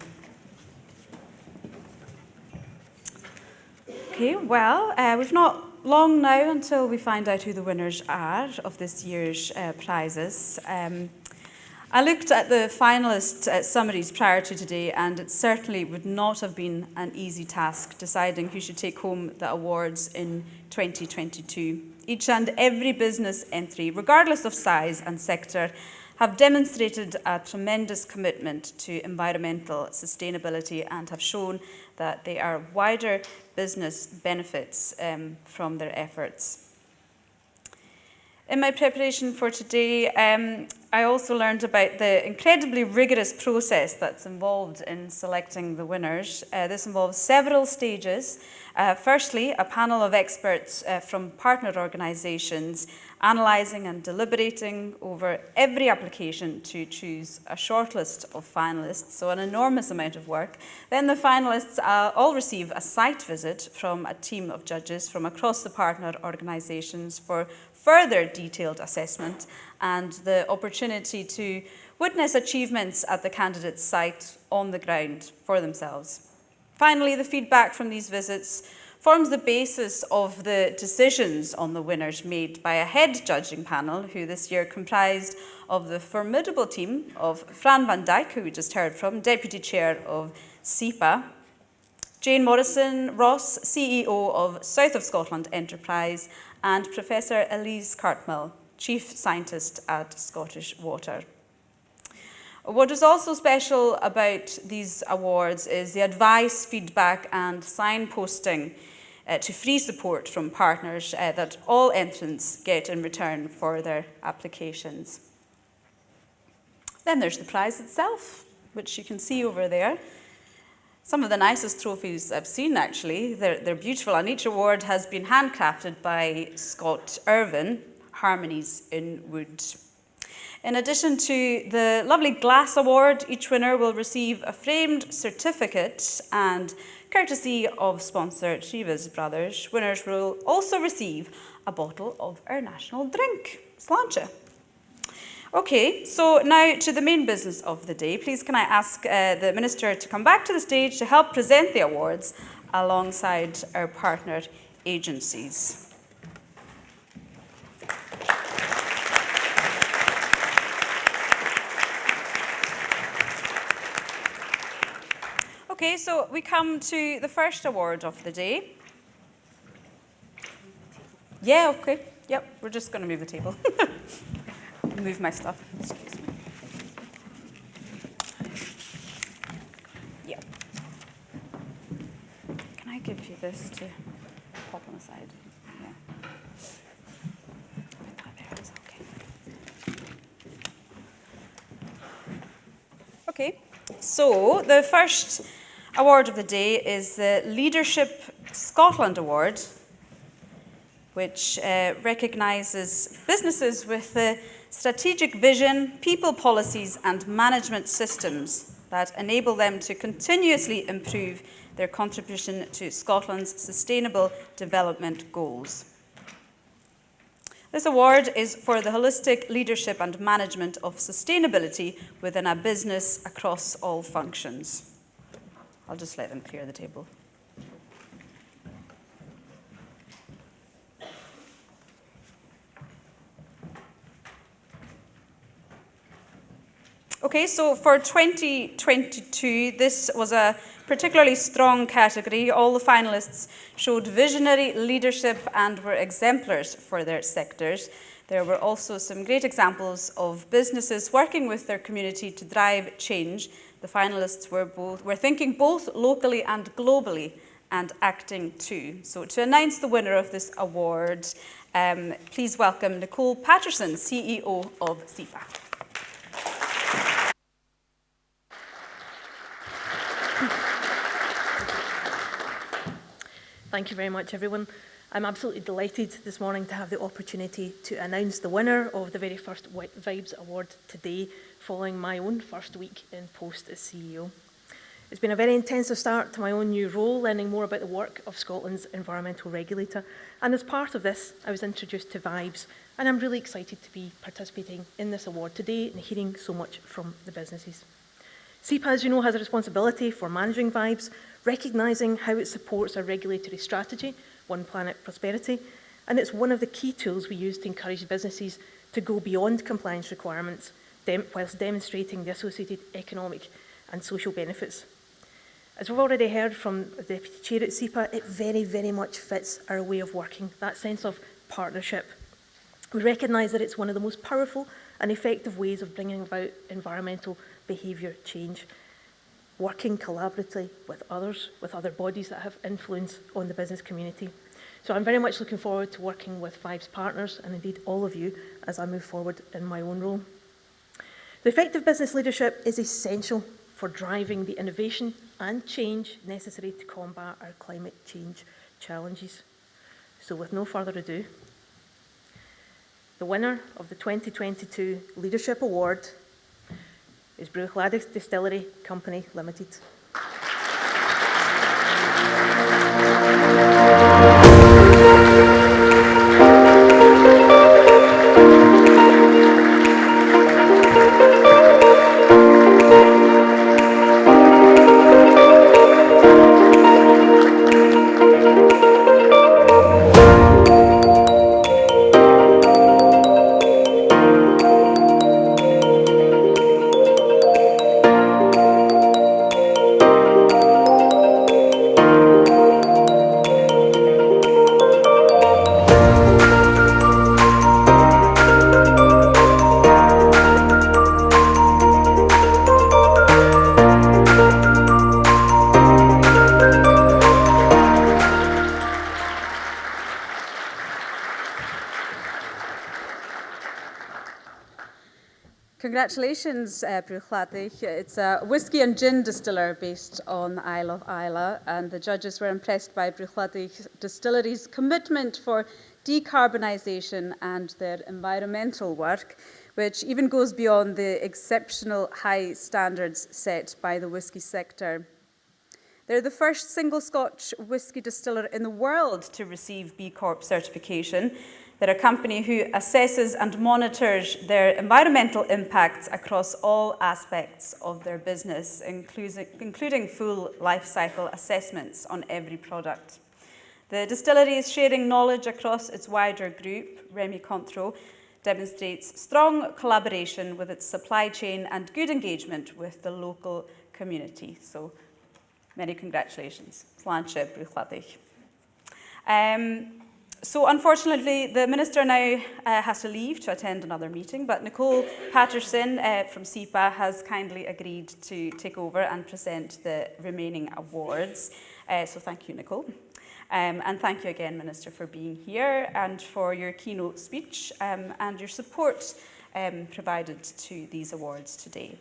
Okay, well, we've not long now until we find out who the winners are of this year's prizes. I looked at the finalist summaries prior to today, and it certainly would not have been an easy task deciding who should take home the awards in 2022. Each and every business entry, regardless of size and sector, have demonstrated a tremendous commitment to environmental sustainability and have shown that there are wider business benefits from their efforts. In my preparation for today, I also learned about the incredibly rigorous process that's involved in selecting the winners. This involves several stages. Firstly, a panel of experts from partner organisations analysing and deliberating over every application to choose a shortlist of finalists, so an enormous amount of work. Then the finalists all receive a site visit from a team of judges from across the partner organisations for further detailed assessment and the opportunity to witness achievements at the candidate's site on the ground for themselves. Finally, the feedback from these visits forms the basis of the decisions on the winners made by a head judging panel, who this year comprised of the formidable team of Fran van Dijk, who we just heard from, Deputy Chair of SEPA, Jane Morrison-Ross, CEO of South of Scotland Enterprise, and Professor Elise Cartmell, Chief Scientist at Scottish Water. What is also special about these awards is the advice, feedback and signposting to free support from partners that all entrants get in return for their applications. Then there's the prize itself, which you can see over there. Some of the nicest trophies I've seen, actually. They're beautiful, and each award has been handcrafted by Scott Irvin, Harmonies in Wood. In addition to the lovely glass award, each winner will receive a framed certificate, and courtesy of sponsor Trivas Brothers, winners will also receive a bottle of our national drink, Sláinte. Okay, so now to the main business of the day. Please can I ask the Minister to come back to the stage to help present the awards alongside our partner agencies. Okay, so we come to the first award of the day. Yeah, okay. Yep, we're just going to move the table. Move my stuff. Excuse me. Yeah. Can I give you this to pop on the side? Yeah. Put that there. It's okay. Okay. So the first award of the day is the Leadership Scotland Award, which recognises businesses with the strategic vision, people policies and management systems that enable them to continuously improve their contribution to Scotland's sustainable development goals. This award is for the holistic leadership and management of sustainability within a business across all functions. I'll just let them clear the table. Okay, so for 2022, this was a particularly strong category. All the finalists showed visionary leadership and were exemplars for their sectors. There were also some great examples of businesses working with their community to drive change. The finalists were thinking both locally and globally and acting too. So to announce the winner of this award, please welcome Nicole Patterson, CEO of SEPA. Thank you very much, everyone. I'm absolutely delighted this morning to have the opportunity to announce the winner of the very first Vibes Award today, following my own first week in post as CEO. It's been a very intensive start to my own new role, learning more about the work of Scotland's environmental regulator. And as part of this, I was introduced to Vibes, and I'm really excited to be participating in this award today and hearing so much from the businesses. SEPA, as you know, has a responsibility for managing Vibes, recognising how it supports our regulatory strategy, One Planet Prosperity, and it's one of the key tools we use to encourage businesses to go beyond compliance requirements, whilst demonstrating the associated economic and social benefits. As we've already heard from the Deputy Chair at SEPA, it very, very much fits our way of working, that sense of partnership. We recognise that it's one of the most powerful and effective ways of bringing about environmental behaviour change, working collaboratively with others, with other bodies that have influence on the business community. So I'm very much looking forward to working with Vibes partners and indeed all of you as I move forward in my own role. The effective business leadership is essential for driving the innovation and change necessary to combat our climate change challenges. So with no further ado, the winner of the 2022 Leadership Award is Bruichladdich Distillery Company Limited. Congratulations, Bruichladdich. It's a whisky and gin distiller based on the Isle of Islay, and the judges were impressed by Bruichladdich Distillery's commitment for decarbonisation and their environmental work, which even goes beyond the exceptional high standards set by the whisky sector. They're the first single Scotch whisky distiller in the world to receive B Corp certification. They're a company who assesses and monitors their environmental impacts across all aspects of their business, including full life cycle assessments on every product. The distillery is sharing knowledge across its wider group. Remy Contreau demonstrates strong collaboration with its supply chain and good engagement with the local community. So, many congratulations. Sláinte Bruichladdich. So unfortunately, the Minister now has to leave to attend another meeting, but Nicole Patterson from CEPA has kindly agreed to take over and present the remaining awards. So thank you, Nicole. And thank you again, Minister, for being here and for your keynote speech and your support provided to these awards today.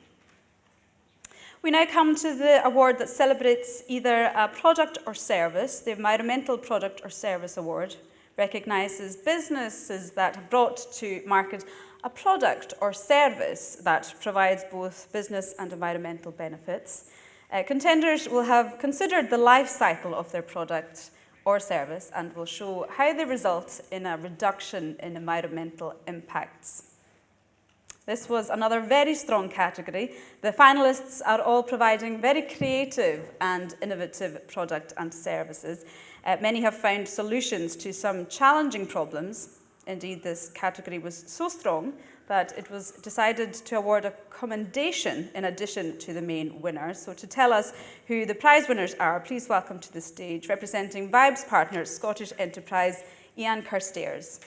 We now come to the award that celebrates either a product or service. The Environmental Product or Service Award recognises businesses that have brought to market a product or service that provides both business and environmental benefits. Contenders will have considered the life cycle of their product or service and will show how they result in a reduction in environmental impacts. This was another very strong category. The finalists are all providing very creative and innovative product and services. Many have found solutions to some challenging problems. Indeed, this category was so strong that it was decided to award a commendation in addition to the main winners. So to tell us who the prize winners are, please welcome to the stage, representing Vibes Partners Scottish Enterprise, Ian Carstairs.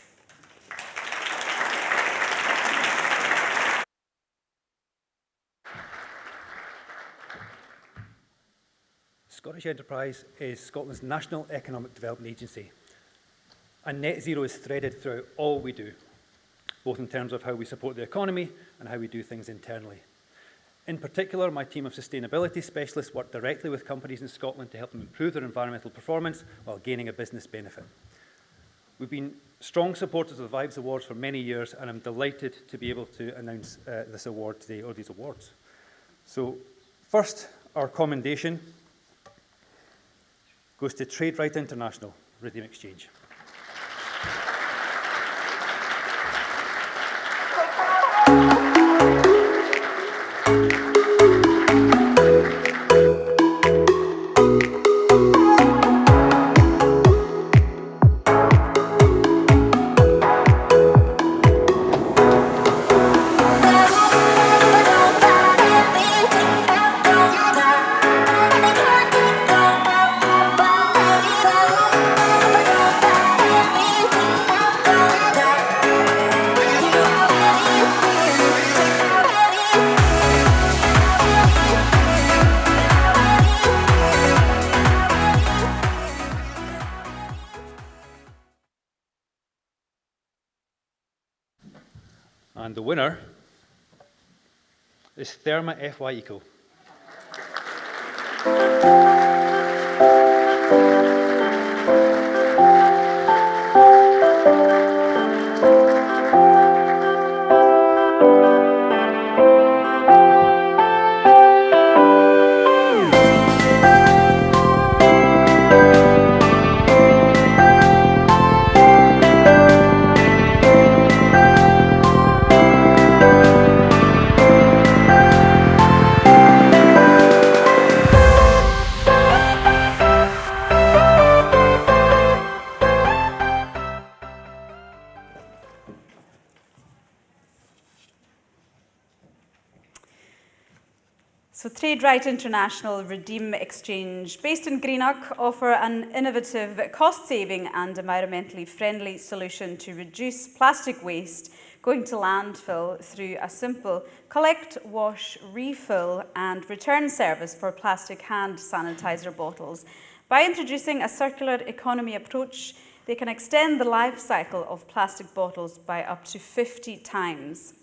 Scottish Enterprise is Scotland's national economic development agency, and net zero is threaded throughout all we do, both in terms of how we support the economy and how we do things internally. In particular, my team of sustainability specialists work directly with companies in Scotland to help them improve their environmental performance while gaining a business benefit. We've been strong supporters of the Vibes Awards for many years, and I'm delighted to be able to announce this award today, or these awards. So, first, our commendation goes to Trade Right International, Rhythm Exchange. And the winner is Therma FY Eco. So TradeRight International Redeem Exchange, based in Greenock, offer an innovative, cost-saving and environmentally friendly solution to reduce plastic waste going to landfill through a simple collect, wash, refill and return service for plastic hand sanitizer bottles. By introducing a circular economy approach, they can extend the life cycle of plastic bottles by up to 50 times.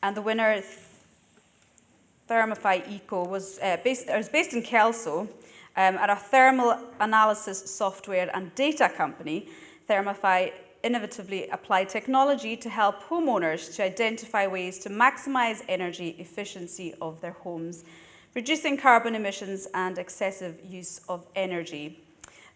And the winner, Thermify Eco, was based in Kelso at a thermal analysis software and data company. Thermify innovatively applied technology to help homeowners to identify ways to maximize energy efficiency of their homes, reducing carbon emissions and excessive use of energy.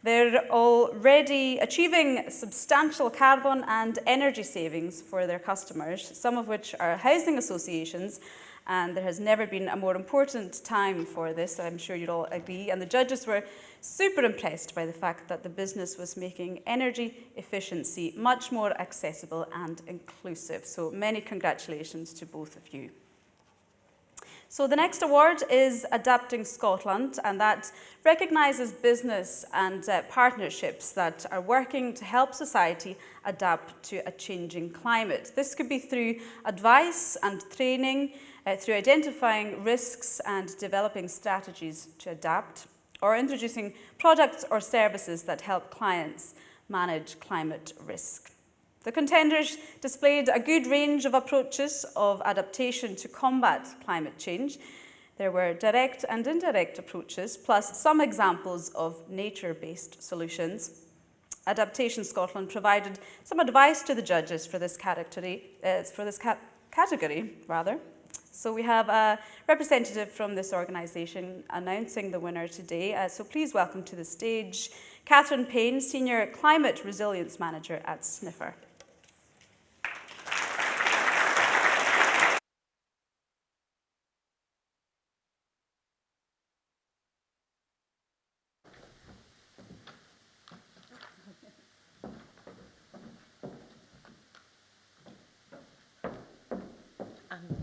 They're already achieving substantial carbon and energy savings for their customers, some of which are housing associations, and there has never been a more important time for this, I'm sure you'd all agree. And the judges were super impressed by the fact that the business was making energy efficiency much more accessible and inclusive. So many congratulations to both of you. So the next award is Adapting Scotland, and that recognises business and partnerships that are working to help society adapt to a changing climate. This could be through advice and training, through identifying risks and developing strategies to adapt, or introducing products or services that help clients manage climate risk. The contenders displayed a good range of approaches of adaptation to combat climate change. There were direct and indirect approaches, plus some examples of nature-based solutions. Adaptation Scotland provided some advice to the judges for this category. So we have a representative from this organisation announcing the winner today. So please welcome to the stage Catherine Payne, Senior Climate Resilience Manager at Sniffer.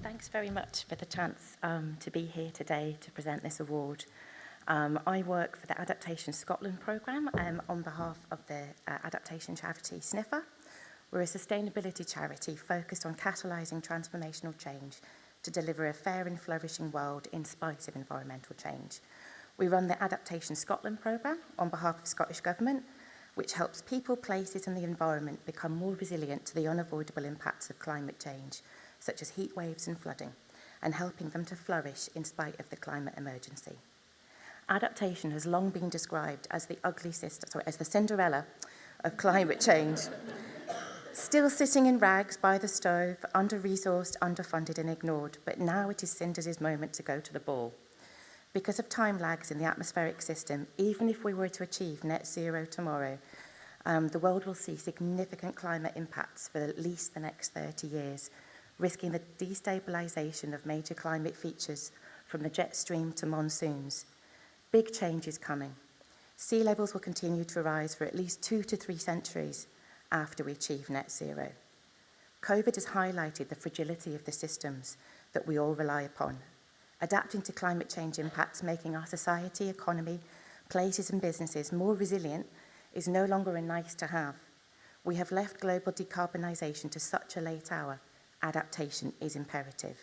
Thanks very much for the chance to be here today to present this award. I work for the Adaptation Scotland programme on behalf of the adaptation charity Sniffer. We're a sustainability charity focused on catalysing transformational change to deliver a fair and flourishing world in spite of environmental change. We run the Adaptation Scotland programme on behalf of Scottish Government, which helps people, places and the environment become more resilient to the unavoidable impacts of climate change, such as heat waves and flooding, and helping them to flourish in spite of the climate emergency. Adaptation has long been described as the as the Cinderella of climate change. Still sitting in rags by the stove, under-resourced, underfunded and ignored, but now it is Cinder's moment to go to the ball. Because of time lags in the atmospheric system, even if we were to achieve net zero tomorrow, the world will see significant climate impacts for at least the next 30 years, risking the destabilisation of major climate features from the jet stream to monsoons. Big change is coming. Sea levels will continue to rise for at least 2 to 3 centuries after we achieve net zero. COVID has highlighted the fragility of the systems that we all rely upon. Adapting to climate change impacts, making our society, economy, places and businesses more resilient is no longer a nice to have. We have left global decarbonisation to such a late hour. Adaptation is imperative.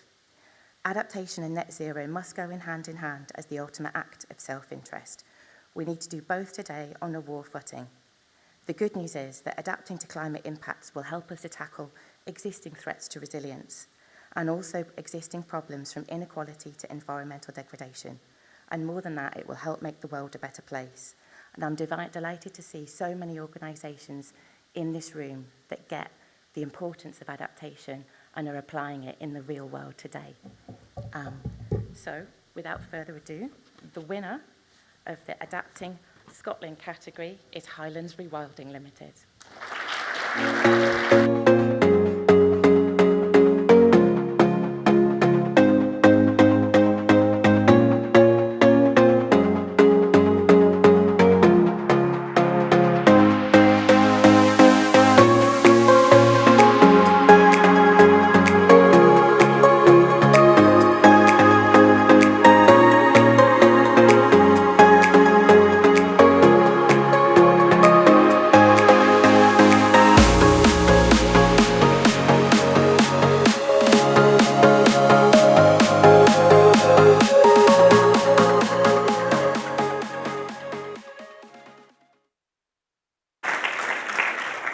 Adaptation and net zero must go in hand as the ultimate act of self-interest. We need to do both today on a war footing. The good news is that adapting to climate impacts will help us to tackle existing threats to resilience and also existing problems from inequality to environmental degradation. And more than that, it will help make the world a better place. And I'm delighted to see so many organisations in this room that get the importance of adaptation and are applying it in the real world today. So, without further ado, the winner of the Adapting Scotland category is Highlands Rewilding Limited.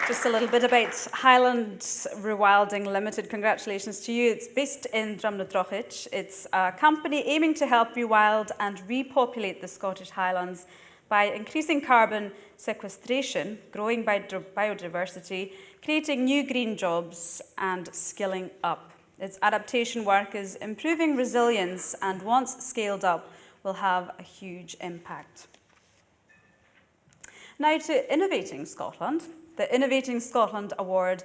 Just a little bit about Highlands Rewilding Limited. Congratulations to you. It's based in Drumnadrochit. It's a company aiming to help rewild and repopulate the Scottish Highlands by increasing carbon sequestration, growing biodiversity, creating new green jobs, and skilling up. Its adaptation work is improving resilience and, once scaled up, will have a huge impact. Now to Innovating Scotland. The Innovating Scotland Award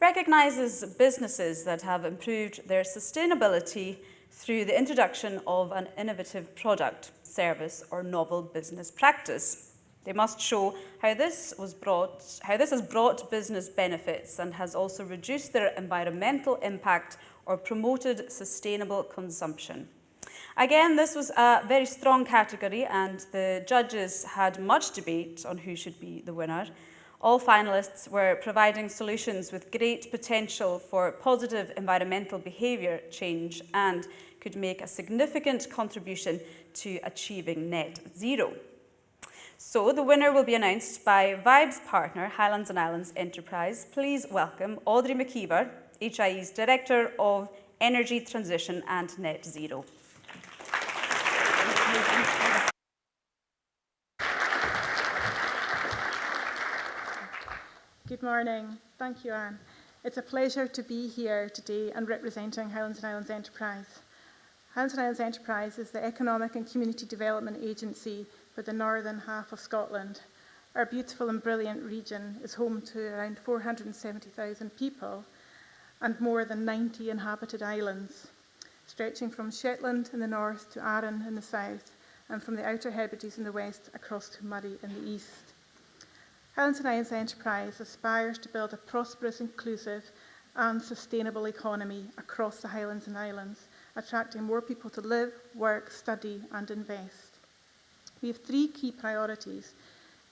recognises businesses that have improved their sustainability through the introduction of an innovative product, service, or novel business practice. They must show how this has brought business benefits and has also reduced their environmental impact or promoted sustainable consumption. Again, this was a very strong category, and the judges had much debate on who should be the winner. All finalists were providing solutions with great potential for positive environmental behaviour change and could make a significant contribution to achieving net zero. So the winner will be announced by Vibes partner Highlands and Islands Enterprise. Please welcome Audrey McKeever, HIE's Director of Energy Transition and Net Zero. Good morning. Thank you, Anne. It's a pleasure to be here today and representing Highlands and Islands Enterprise. Highlands and Islands Enterprise is the economic and community development agency for the northern half of Scotland. Our beautiful and brilliant region is home to around 470,000 people and more than 90 inhabited islands, stretching from Shetland in the north to Arran in the south, and from the Outer Hebrides in the west across to Murray in the east. Highlands and Islands Enterprise aspires to build a prosperous, inclusive and sustainable economy across the Highlands and Islands, attracting more people to live, work, study and invest. We have three key priorities: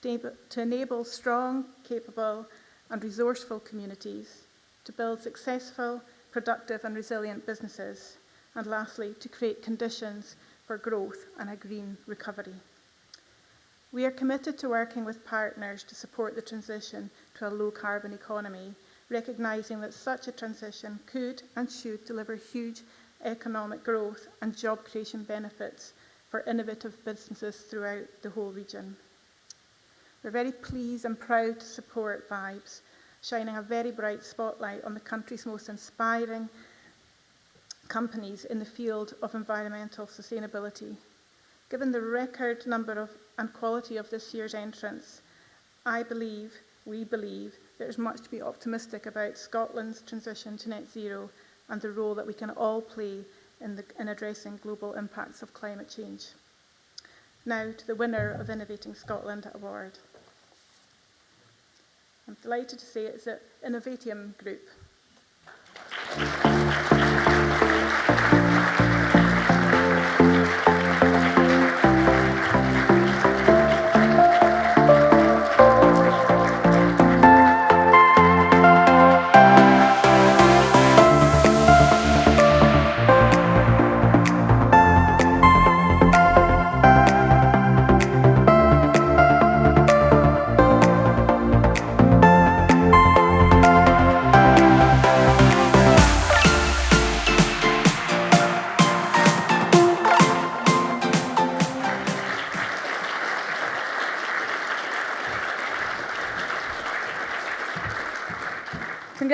to enable strong, capable and resourceful communities, to build successful, productive and resilient businesses, and lastly, to create conditions for growth and a green recovery. We are committed to working with partners to support the transition to a low-carbon economy, recognising that such a transition could and should deliver huge economic growth and job creation benefits for innovative businesses throughout the whole region. We're very pleased and proud to support Vibes, shining a very bright spotlight on the country's most inspiring companies in the field of environmental sustainability. Given the record number and quality of this year's entrants, we believe there's much to be optimistic about Scotland's transition to net zero and the role that we can all play in addressing global impacts of climate change. Now to the winner of Innovating Scotland Award. I'm delighted to say it's the Innovatium Group.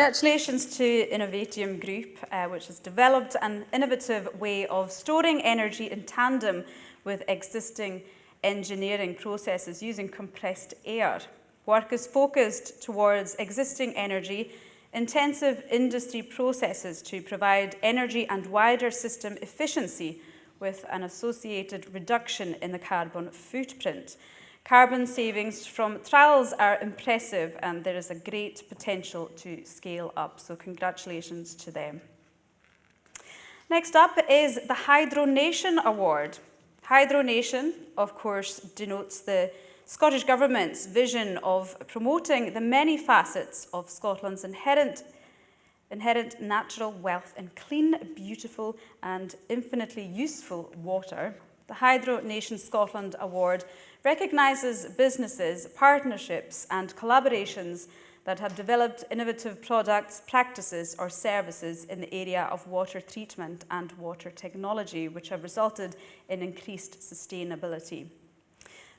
Congratulations to Innovatium Group, which has developed an innovative way of storing energy in tandem with existing engineering processes using compressed air. Work is focused towards existing energy intensive industry processes to provide energy and wider system efficiency with an associated reduction in the carbon footprint. Carbon savings from trials are impressive and there is a great potential to scale up, so congratulations to them. Next up is the Hydro Nation Award. Hydro Nation, of course, denotes the Scottish Government's vision of promoting the many facets of Scotland's inherent natural wealth in clean, beautiful and infinitely useful water. The Hydro Nation Scotland Award recognises businesses, partnerships and collaborations that have developed innovative products, practices or services in the area of water treatment and water technology, which have resulted in increased sustainability.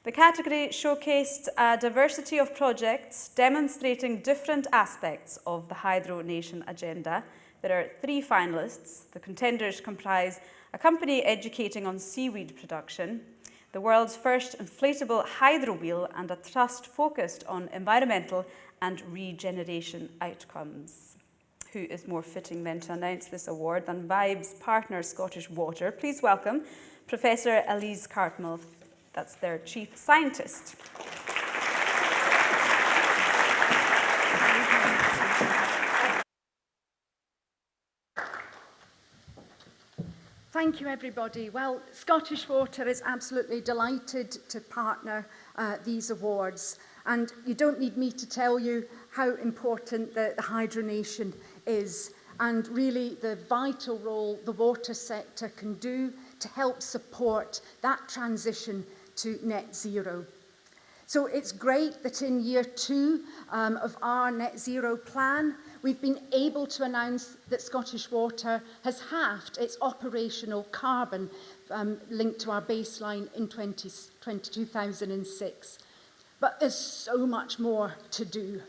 The category showcased a diversity of projects demonstrating different aspects of the Hydro Nation agenda. There are 3 finalists. The contenders comprise a company educating on seaweed production, the world's first inflatable hydro wheel, and a trust focused on environmental and regeneration outcomes. Who is more fitting then to announce this award than Vibes partner Scottish Water? Please welcome Professor Elise Cartmel. That's their chief scientist. Thank you, everybody. Well, Scottish Water is absolutely delighted to partner these awards. And you don't need me to tell you how important the Hydro Nation is and really the vital role the water sector can do to help support that transition to net zero. So it's great that in year 2 of our net zero plan, we've been able to announce that Scottish Water has halved its operational carbon linked to our baseline in 2006. But there's so much more to do.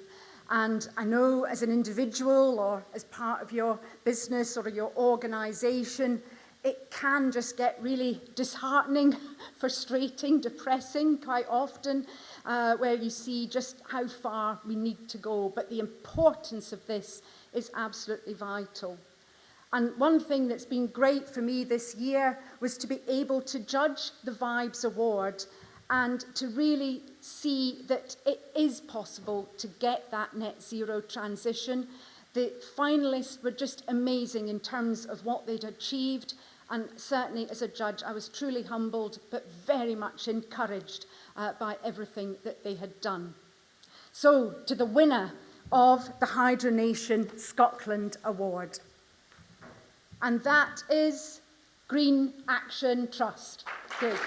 And I know as an individual or as part of your business or your organisation, it can just get really disheartening, frustrating, depressing quite often, where you see just how far we need to go. But the importance of this is absolutely vital. And one thing that's been great for me this year was to be able to judge the Vibes Award and to really see that it is possible to get that net zero transition. The finalists were just amazing in terms of what they'd achieved, and certainly as a judge I was truly humbled but very much encouraged by everything that they had done. So to the winner of the Hydro Nation Scotland Award, and that is Green Action Trust. Good.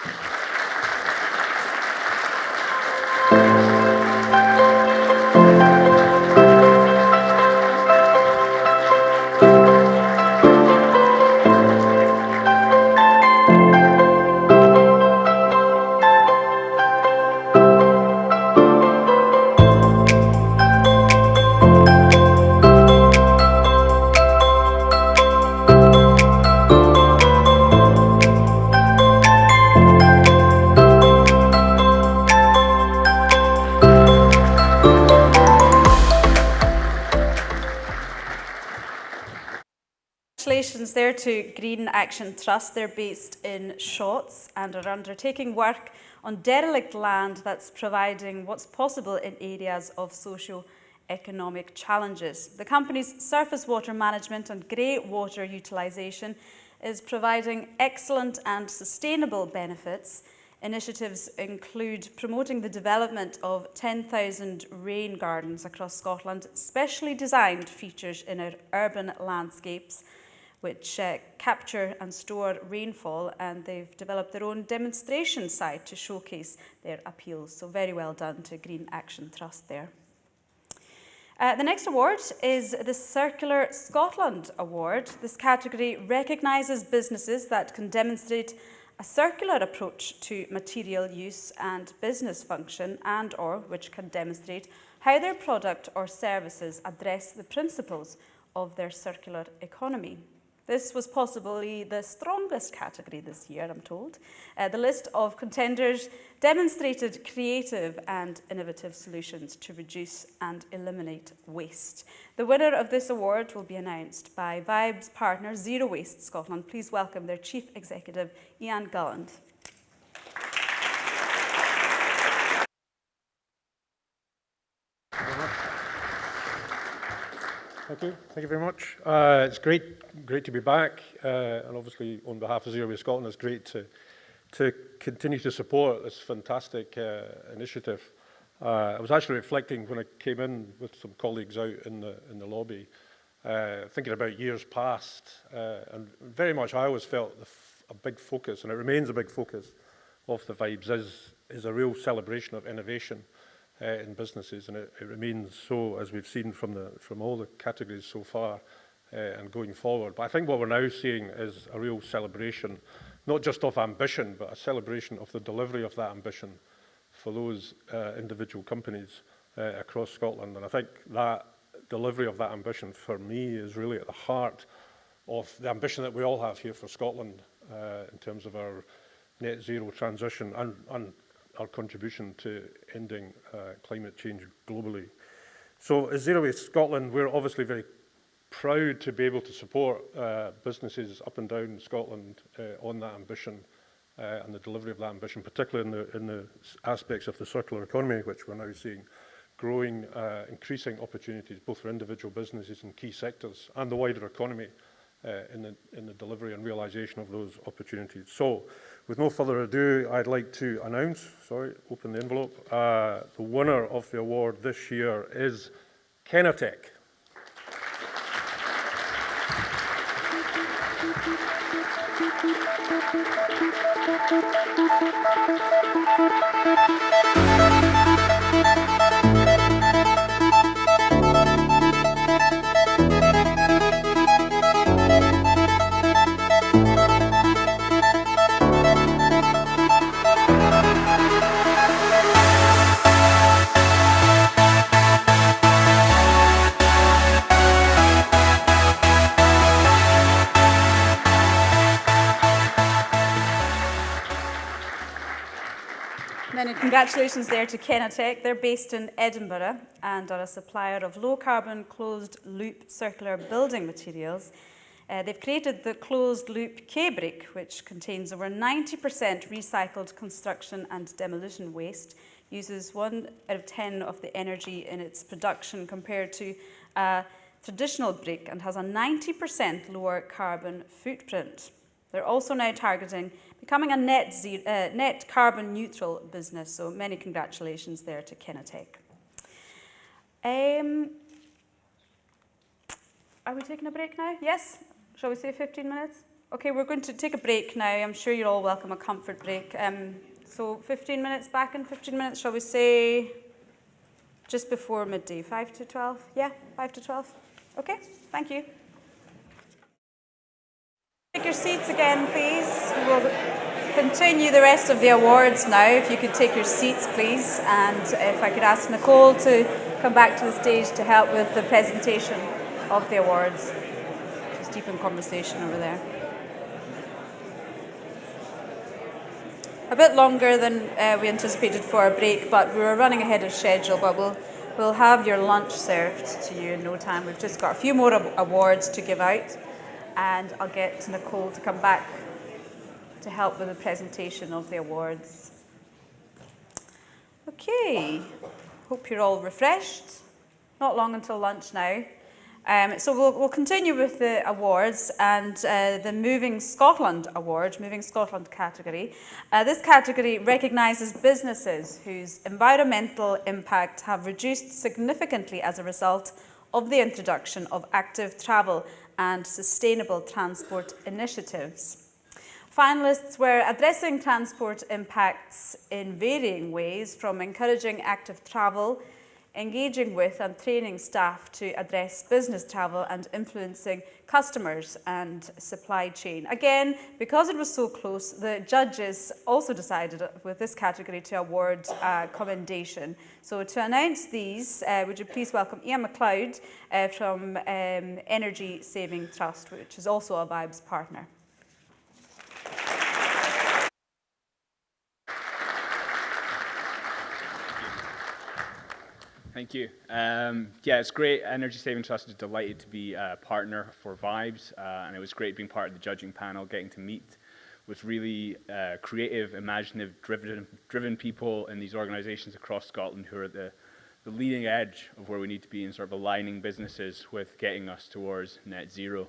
Congratulations there to Green Action Trust. They're based in Shotts and are undertaking work on derelict land that's providing what's possible in areas of socio-economic challenges. The company's surface water management and grey water utilisation is providing excellent and sustainable benefits. Initiatives include promoting the development of 10,000 rain gardens across Scotland, specially designed features in our urban landscapes, which capture and store rainfall, and they've developed their own demonstration site to showcase their appeals. So very well done to Green Action Trust there. The next award is the Circular Scotland Award. This category recognises businesses that can demonstrate a circular approach to material use and business function, and or which can demonstrate how their product or services address the principles of their circular economy. This was possibly the strongest category this year, I'm told. The list of contenders demonstrated creative and innovative solutions to reduce and eliminate waste. The winner of this award will be announced by Vibes partner Zero Waste Scotland. Please welcome their Chief Executive, Ian Gulland. Thank you very much. It's great to be back, and obviously on behalf of Zero Waste Scotland, it's great to continue to support this fantastic initiative. I was actually reflecting when I came in with some colleagues out in the lobby, thinking about years past, and very much I always felt a big focus, and it remains a big focus of the Vibes, is a real celebration of innovation in businesses, and it remains so, as we've seen from all the categories so far and going forward. But I think what we're now seeing is a real celebration, not just of ambition, but a celebration of the delivery of that ambition for those individual companies across Scotland. And I think that delivery of that ambition for me is really at the heart of the ambition that we all have here for Scotland in terms of our net zero transition and our contribution to ending climate change globally. So as Zero Waste Scotland, we're obviously very proud to be able to support businesses up and down Scotland on that ambition and the delivery of that ambition, particularly in the aspects of the circular economy, which we're now seeing growing, increasing opportunities both for individual businesses in key sectors and the wider economy in the delivery and realisation of those opportunities. So, with no further ado, I'd like to announce, open the envelope, the winner of the award this year is Kenatech. Many congratulations there to Kenatech. They're based in Edinburgh and are a supplier of low-carbon, closed-loop circular building materials. They've created the closed-loop K-brick, which contains over 90% recycled construction and demolition waste, uses 1 out of 10 of the energy in its production compared to a traditional brick, and has a 90% lower carbon footprint. They're also now targeting becoming a net carbon neutral business, so many congratulations there to Kenatech. Are we taking a break now? Yes? Shall we say 15 minutes? Okay, we're going to take a break now. I'm sure you're all welcome a comfort break. So 15 minutes, back in 15 minutes, shall we say just before midday, 5 to 12? Yeah, 5 to 12? Okay, thank you. Take your seats again, please. We'll continue the rest of the awards now. If you could take your seats, please. And if I could ask Nicole to come back to the stage to help with the presentation of the awards. She's deep in conversation over there. A bit longer than we anticipated for our break, but we were running ahead of schedule, but we'll have your lunch served to you in no time. We've just got a few more awards to give out. And I'll get Nicole to come back to help with the presentation of the awards. Okay, hope you're all refreshed. Not long until lunch now. So we'll continue with the awards and the Moving Scotland Award, Moving Scotland category. This category recognises businesses whose environmental impact have reduced significantly as a result of the introduction of active travel and sustainable transport initiatives. Finalists were addressing transport impacts in varying ways, from encouraging active travel, engaging with and training staff to address business travel and influencing customers and supply chain. Again, because it was so close, the judges also decided with this category to award a commendation. So to announce these, would you please welcome Ian MacLeod from Energy Saving Trust, which is also a Vibes partner. Thank you. Yeah, it's great. Energy Saving Trust is delighted to be a partner for Vibes, and it was great being part of the judging panel, getting to meet with really creative, imaginative, driven people in these organisations across Scotland who are at the leading edge of where we need to be in sort of aligning businesses with getting us towards net zero.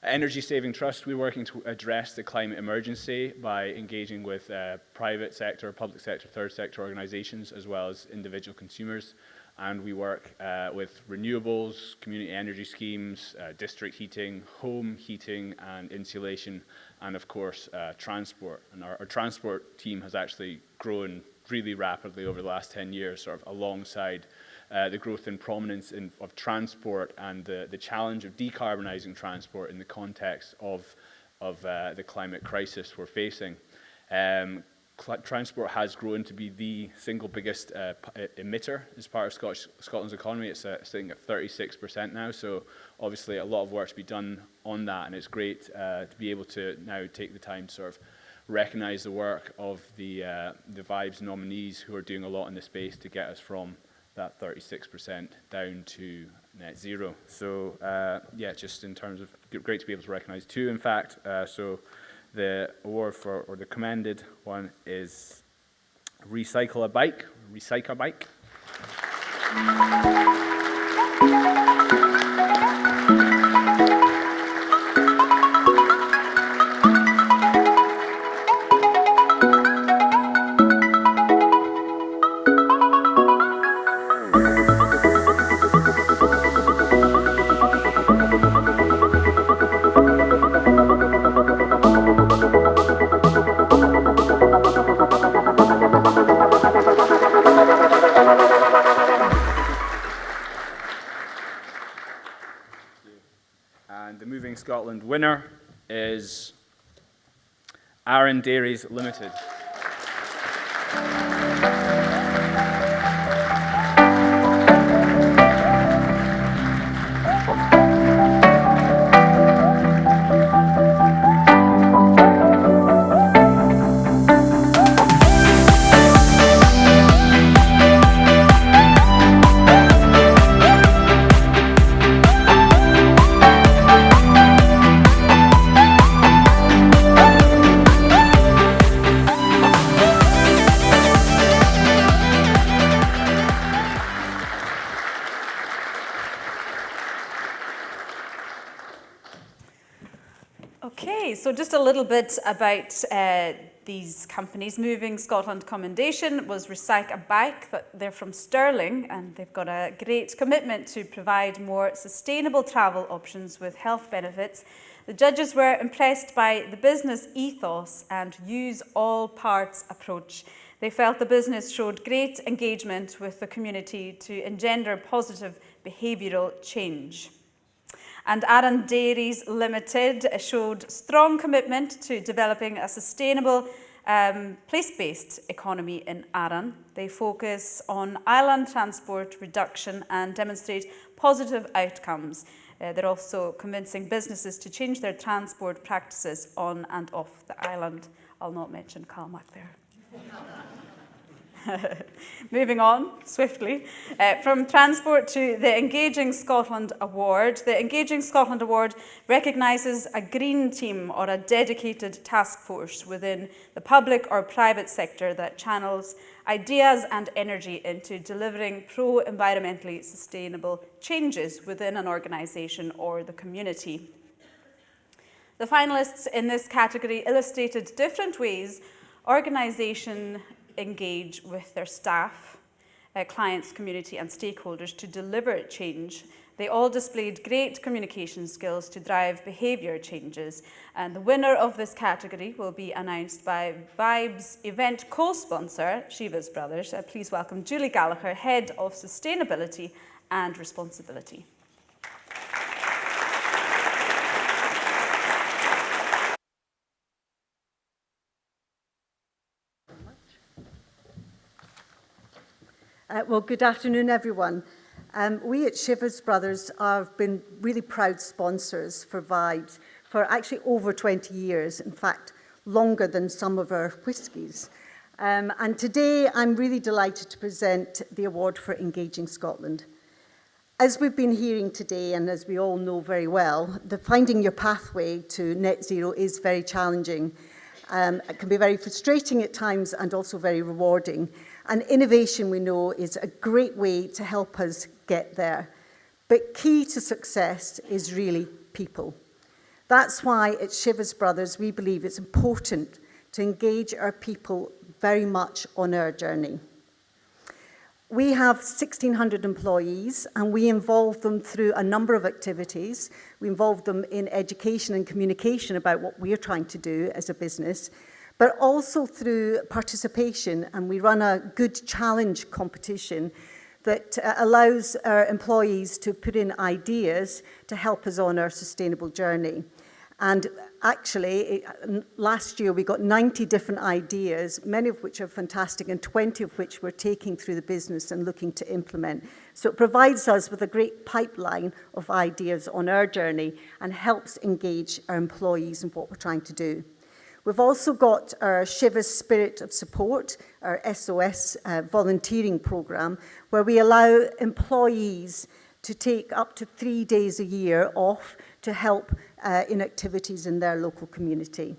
At Energy Saving Trust, we're working to address the climate emergency by engaging with private sector, public sector, third sector organisations, as well as individual consumers. And we work with renewables, community energy schemes, district heating, home heating and insulation, and of course, transport. And our transport team has actually grown really rapidly over the last 10 years, sort of alongside the growth in prominence of transport and the challenge of decarbonising transport in the context of the climate crisis we're facing. Transport has grown to be the single biggest emitter as part of Scotland's economy. It's sitting at 36% now, so obviously a lot of work to be done on that, and it's great to be able to now take the time to sort of recognise the work of the Vibes nominees who are doing a lot in the space to get us from that 36% down to net zero. So yeah, just in terms of great to be able to recognise two, in fact. So the award for, or the commended one, is Recycle a Bike. And the Moving Scotland winner is Arran Dairies Limited. Okay, so just a little bit about these companies. Moving Scotland Commendation was Recycle a Bike. They're from Stirling, and they've got a great commitment to provide more sustainable travel options with health benefits. The judges were impressed by the business ethos and use all parts approach. They felt the business showed great engagement with the community to engender positive behavioural change. And Arran Dairies Limited showed strong commitment to developing a sustainable place-based economy in Arran. They focus on island transport reduction and demonstrate positive outcomes. They're also convincing businesses to change their transport practices on and off the island. I'll not mention Calmac there. Moving on swiftly, from transport to the Engaging Scotland Award. The Engaging Scotland Award recognises a green team or a dedicated task force within the public or private sector that channels ideas and energy into delivering pro-environmentally sustainable changes within an organisation or the community. The finalists in this category illustrated different ways organisation engage with their staff, clients, community and stakeholders to deliver change. They all displayed great communication skills to drive behaviour changes, and the winner of this category will be announced by Vibes event co-sponsor, Shiva's Brothers. Please welcome Julie Gallagher, Head of Sustainability and Responsibility. Well, good afternoon, everyone. We at Shiva's Brothers have been really proud sponsors for Vibes for actually over 20 years, in fact, longer than some of our whiskies. And today, I'm really delighted to present the award for Engaging Scotland. As we've been hearing today, and as we all know very well, finding your pathway to net zero is very challenging. It can be very frustrating at times and also very rewarding. And innovation, we know, is a great way to help us get there. But key to success is really people. That's why at Shiva's Brothers, we believe it's important to engage our people very much on our journey. We have 1,600 employees, and we involve them through a number of activities. We involve them in education and communication about what we're trying to do as a business, but also through participation, and we run a good challenge competition that allows our employees to put in ideas to help us on our sustainable journey. And actually, last year we got 90 different ideas, many of which are fantastic, and 20 of which we're taking through the business and looking to implement. So it provides us with a great pipeline of ideas on our journey and helps engage our employees in what we're trying to do. We've also got our Shiva's Spirit of Support, our SOS volunteering programme, where we allow employees to take up to 3 days a year off to help in activities in their local community.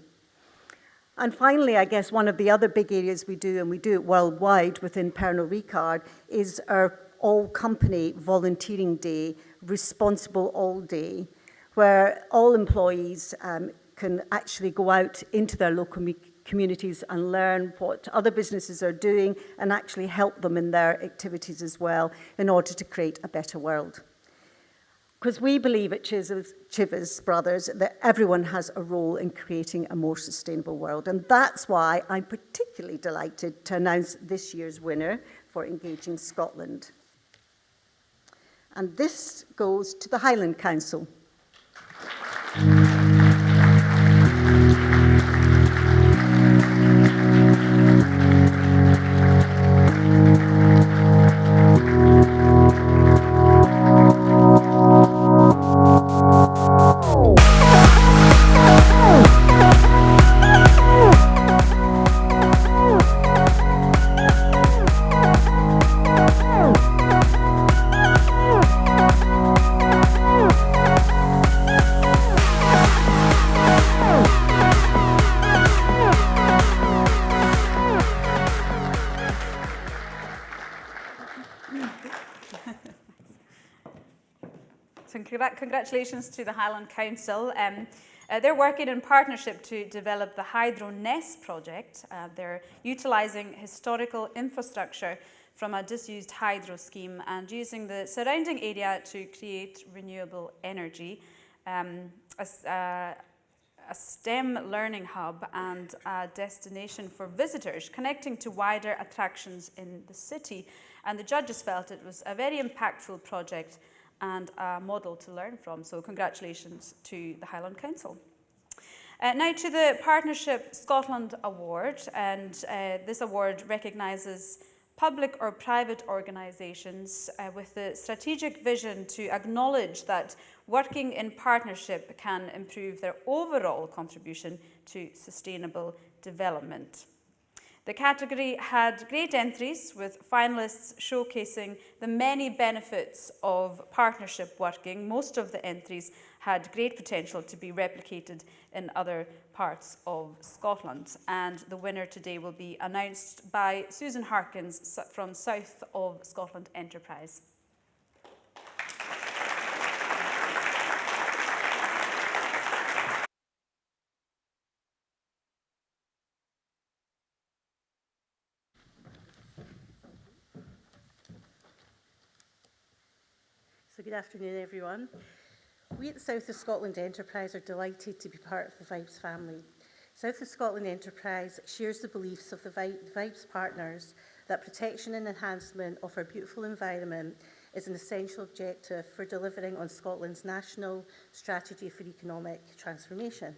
And finally, I guess one of the other big areas we do, and we do it worldwide within Pernod Ricard, is our all-company volunteering day, Responsible All Day, where all employees can actually go out into their local communities and learn what other businesses are doing and actually help them in their activities as well in order to create a better world. Because we believe at Shiva's Brothers that everyone has a role in creating a more sustainable world. And that's why I'm particularly delighted to announce this year's winner for Engaging Scotland. And this goes to the Highland Council. So congratulations to the Highland Council. They're working in partnership to develop the Hydro Ness project. They're utilising historical infrastructure from a disused hydro scheme and using the surrounding area to create renewable energy, a STEM learning hub and a destination for visitors, connecting to wider attractions in the city. And the judges felt it was a very impactful project and a model to learn from. So congratulations to the Highland Council. Now to the Partnership Scotland Award, and this award recognises public or private organisations with the strategic vision to acknowledge that working in partnership can improve their overall contribution to sustainable development. The category had great entries, with finalists showcasing the many benefits of partnership working. Most of the entries had great potential to be replicated in other parts of Scotland. And the winner today will be announced by Susan Harkins from South of Scotland Enterprise. So good afternoon, everyone. We at the South of Scotland Enterprise are delighted to be part of the Vibes family. South of Scotland Enterprise shares the beliefs of the Vibes partners that protection and enhancement of our beautiful environment is an essential objective for delivering on Scotland's national strategy for economic transformation.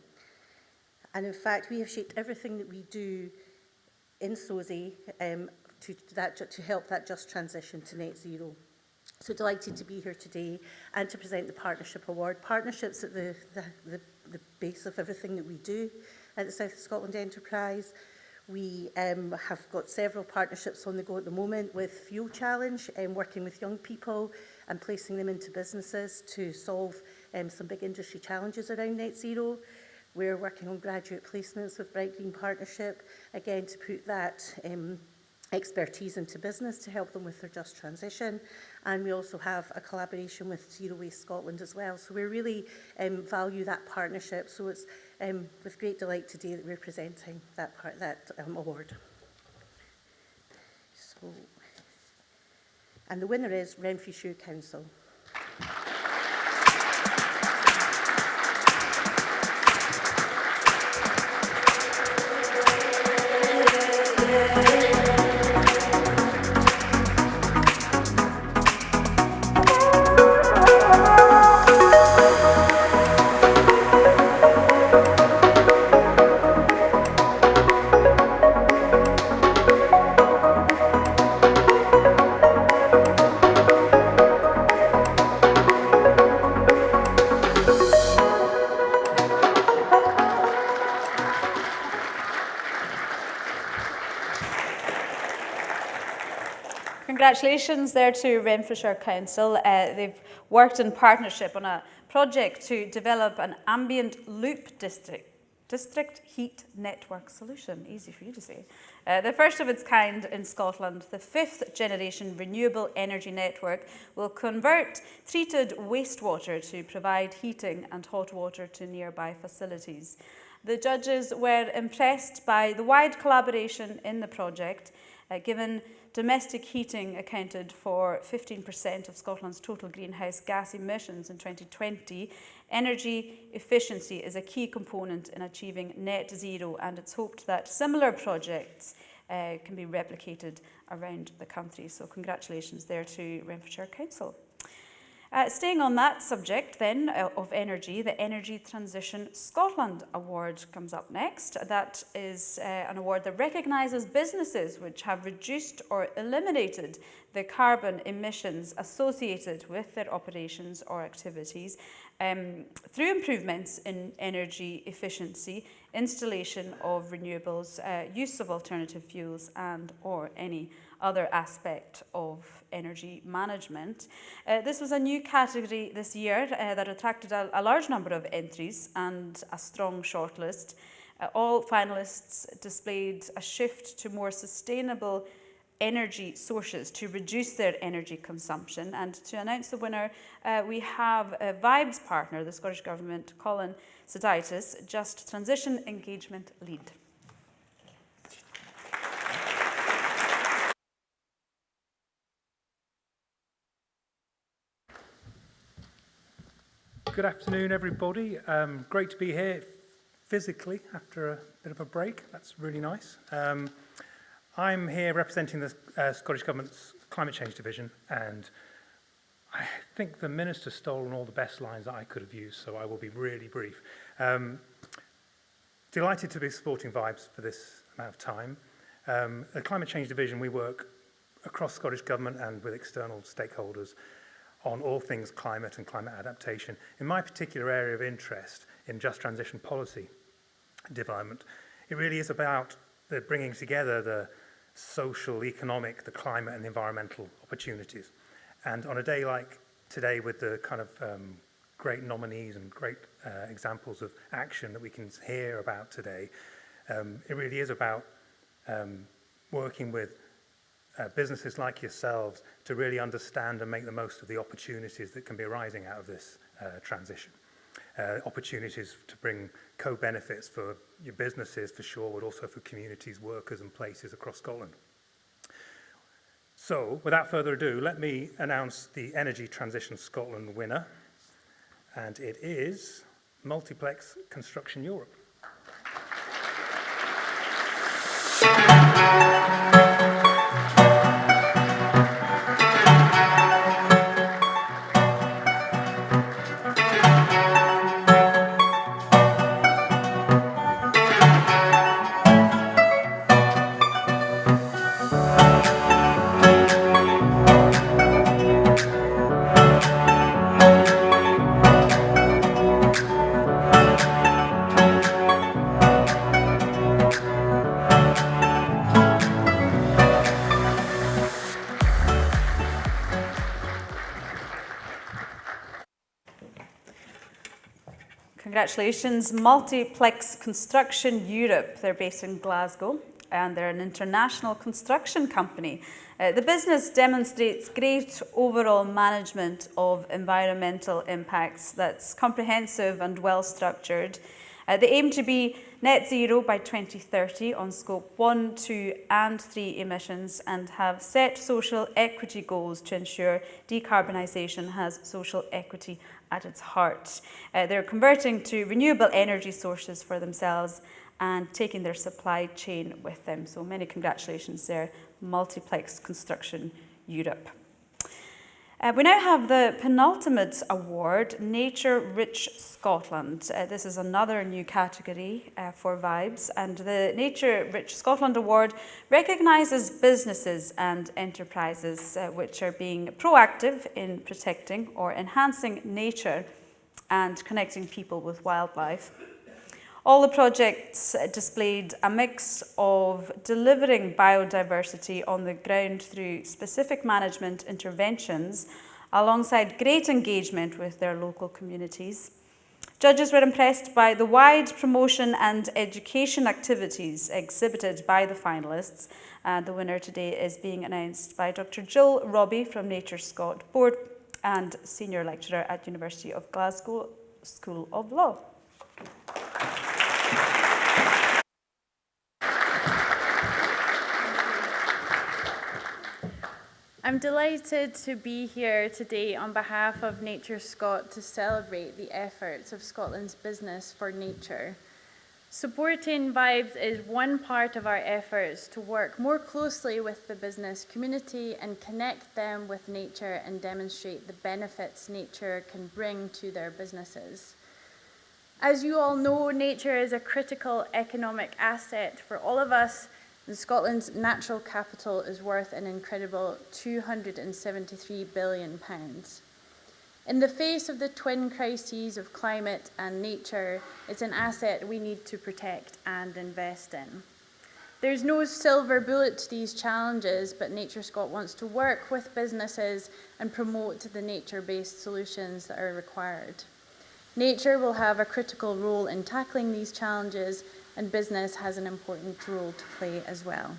And in fact, we have shaped everything that we do in SOSI to help that just transition to net zero. So delighted to be here today and to present the Partnership Award. Partnerships at the base of everything that we do at the South of Scotland Enterprise. We have got several partnerships on the go at the moment with Fuel Challenge, working with young people and placing them into businesses to solve some big industry challenges around net zero. We're working on graduate placements with Bright Green Partnership, again to put that expertise into business to help them with their just transition. And we also have a collaboration with Zero Waste Scotland as well. So we really value that partnership. So it's with great delight today that we're presenting that award. So, and the winner is Renfrewshire Council. Congratulations there to Renfrewshire Council. They've worked in partnership on a project to develop an ambient loop district heat network solution. Easy for you to say. The first of its kind in Scotland, the 5th generation renewable energy network will convert treated wastewater to provide heating and hot water to nearby facilities. The judges were impressed by the wide collaboration in the project, given domestic heating accounted for 15% of Scotland's total greenhouse gas emissions in 2020. Energy efficiency is a key component in achieving net zero, and it's hoped that similar projects can be replicated around the country. So congratulations there to Renfrewshire Council. Staying on that subject then of energy, the Energy Transition Scotland Award comes up next. That is an award that recognises businesses which have reduced or eliminated the carbon emissions associated with their operations or activities through improvements in energy efficiency, installation of renewables, use of alternative fuels and or any other aspect of energy management. This was a new category this year that attracted a large number of entries and a strong shortlist. All finalists displayed a shift to more sustainable energy sources to reduce their energy consumption. And to announce the winner, we have a Vibes partner, the Scottish Government, Colin Sodaitis, Just Transition Engagement Lead. Good afternoon, everybody. Great to be here physically after a bit of a break. That's really nice. I'm here representing the Scottish Government's Climate Change Division, and I think the Minister's stolen all the best lines that I could have used, so I will be really brief. Delighted to be supporting Vibes for this amount of time. The Climate Change Division, we work across Scottish Government and with external stakeholders on all things climate and climate adaptation. In my particular area of interest in just transition policy development, it really is about the bringing together the social, economic, the climate and the environmental opportunities. And on a day like today with the kind of great nominees and great examples of action that we can hear about today, it really is about working with businesses like yourselves to really understand and make the most of the opportunities that can be arising out of this transition. Opportunities to bring co-benefits for your businesses for sure, but also for communities, workers and places across Scotland. So, without further ado, let me announce the Energy Transition Scotland winner, and it is Multiplex Construction Europe. Congratulations, Multiplex Construction Europe. They're based in Glasgow and they're an international construction company. The business demonstrates great overall management of environmental impacts that's comprehensive and well structured. They aim to be net zero by 2030 on scope 1, 2 and 3 emissions and have set social equity goals to ensure decarbonisation has social equity at its heart. They're converting to renewable energy sources for themselves and taking their supply chain with them. So many congratulations there, Multiplex Construction Europe. We now have the penultimate award, Nature Rich Scotland. This is another new category for Vibes, and the Nature Rich Scotland Award recognises businesses and enterprises which are being proactive in protecting or enhancing nature and connecting people with wildlife. All the projects displayed a mix of delivering biodiversity on the ground through specific management interventions alongside great engagement with their local communities. Judges were impressed by the wide promotion and education activities exhibited by the finalists. The winner today is being announced by Dr. Jill Robbie from Nature Scot Board and Senior Lecturer at University of Glasgow School of Law. I'm delighted to be here today on behalf of Nature Scot to celebrate the efforts of Scotland's business for nature. Supporting Vibes is one part of our efforts to work more closely with the business community and connect them with nature and demonstrate the benefits nature can bring to their businesses. As you all know, nature is a critical economic asset for all of us. Scotland's natural capital is worth an incredible £273 billion. In the face of the twin crises of climate and nature, it's an asset we need to protect and invest in. There's no silver bullet to these challenges, but Nature Scot wants to work with businesses and promote the nature-based solutions that are required. Nature will have a critical role in tackling these challenges, and business has an important role to play as well.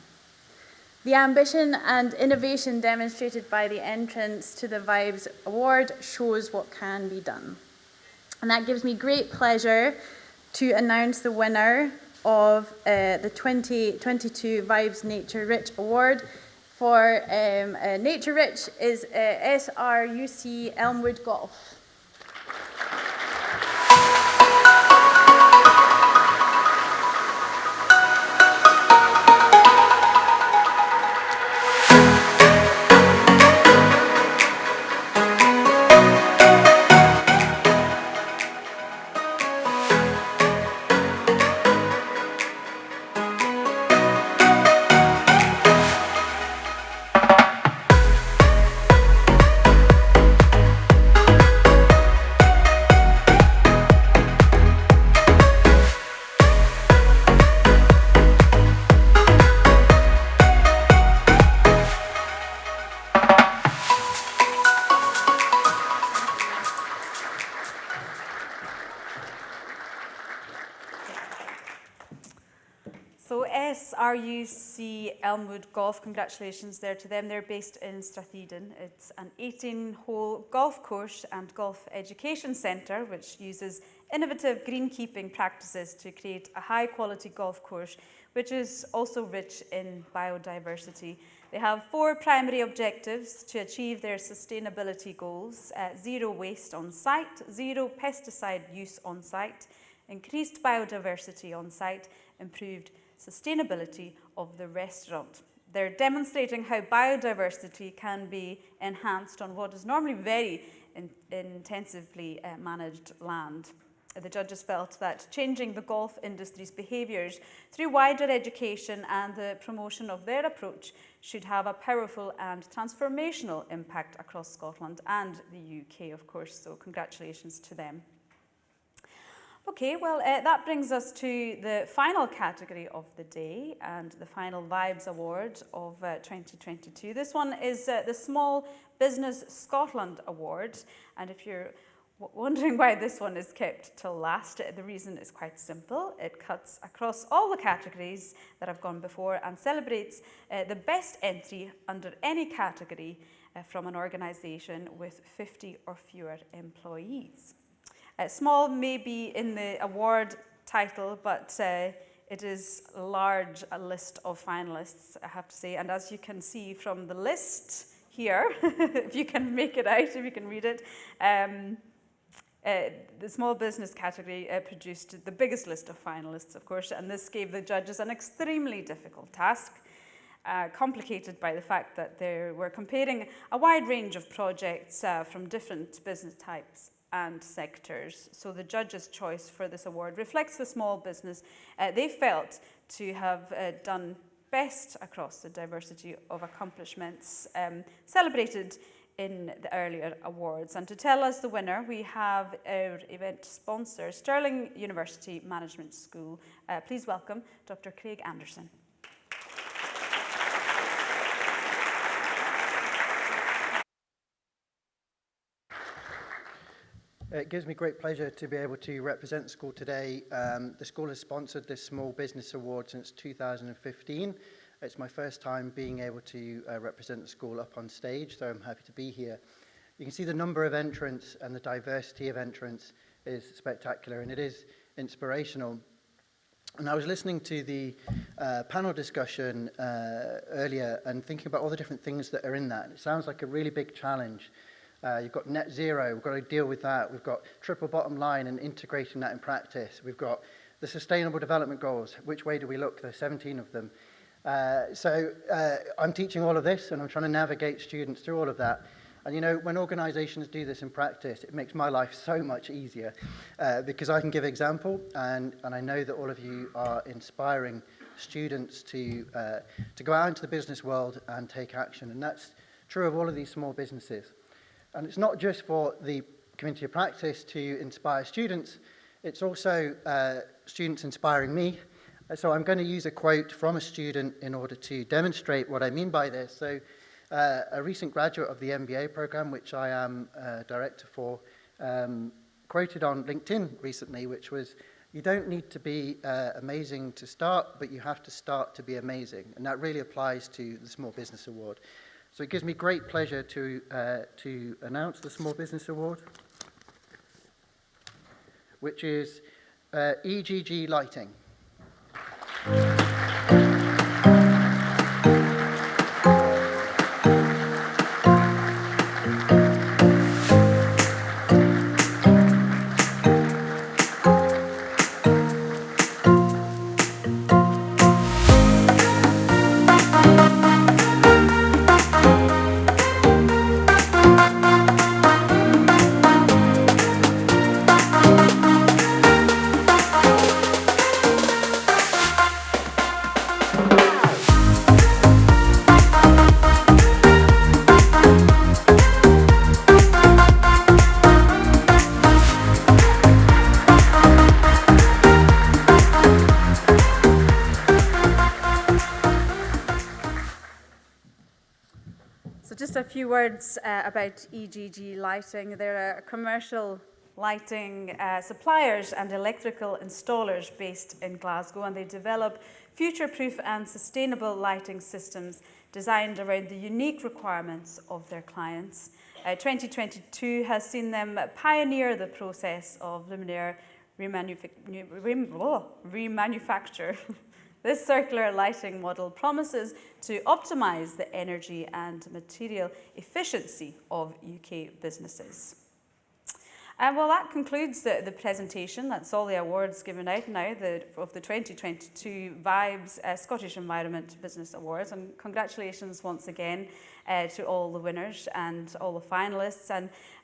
The ambition and innovation demonstrated by the entrants to the Vibes Award shows what can be done. And that gives me great pleasure to announce the winner of the 2022 Vibes Nature Rich Award. For Nature Rich is SRUC Elmwood Golf. So SRUC Elmwood Golf, congratulations there to them. They're based in Stratheedon. It's an 18-hole golf course and golf education centre which uses innovative greenkeeping practices to create a high-quality golf course, which is also rich in biodiversity. They have 4 primary objectives to achieve their sustainability goals: zero waste on site, zero pesticide use on site, increased biodiversity on site, improved sustainability of the restaurant. They're demonstrating how biodiversity can be enhanced on what is normally very intensively managed land. The judges felt that changing the golf industry's behaviours through wider education and the promotion of their approach should have a powerful and transformational impact across Scotland and the UK, of course, so congratulations to them. Okay, well, that brings us to the final category of the day and the final Vibes Award of 2022. This one is the Small Business Scotland Award, and if you're wondering why this one is kept till last, the reason is quite simple. It cuts across all the categories that have gone before and celebrates the best entry under any category from an organisation with 50 or fewer employees. Small may be in the award title, but it is large, a list of finalists, I have to say. And as you can see from the list here, if you can make it out, if you can read it, the small business category produced the biggest list of finalists, of course, and this gave the judges an extremely difficult task, complicated by the fact that they were comparing a wide range of projects from different business types and sectors. So the judges' choice for this award reflects the small business they felt to have done best across the diversity of accomplishments celebrated in the earlier awards. And to tell us the winner, we have our event sponsor, Stirling University Management School. Please welcome Dr. Craig Anderson. It gives me great pleasure to be able to represent the school today. The school has sponsored this Small Business Award since 2015. It's my first time being able to represent the school up on stage, so I'm happy to be here. You can see the number of entrants and the diversity of entrants is spectacular, and it is inspirational. And I was listening to the panel discussion earlier and thinking about all the different things that are in that. It sounds like a really big challenge. You've got net zero, we've got to deal with that. We've got triple bottom line and integrating that in practice. We've got the Sustainable Development Goals. Which way do we look? There's 17 of them. So I'm teaching all of this, and I'm trying to navigate students through all of that. And you know, when organisations do this in practice, it makes my life so much easier because I can give example, and I know that all of you are inspiring students to go out into the business world and take action. And that's true of all of these small businesses. And it's not just for the community of practice to inspire students, it's also students inspiring me. So I'm going to use a quote from a student in order to demonstrate what I mean by this. So a recent graduate of the MBA program, which I am director for, quoted on LinkedIn recently, which was, you don't need to be amazing to start, but you have to start to be amazing. And that really applies to the Small Business Award. So it gives me great pleasure to announce the Small Business Award, which is EGG Lighting. Just a few words about EGG Lighting. They're commercial lighting suppliers and electrical installers based in Glasgow, and they develop future-proof and sustainable lighting systems designed around the unique requirements of their clients. 2022 has seen them pioneer the process of luminaire remanufacture. This circular lighting model promises to optimise the energy and material efficiency of UK businesses. Well, that concludes the presentation. That's all the awards given out now of the 2022 Vibes Scottish Environment Business Awards. And congratulations once again to all the winners and all the finalists.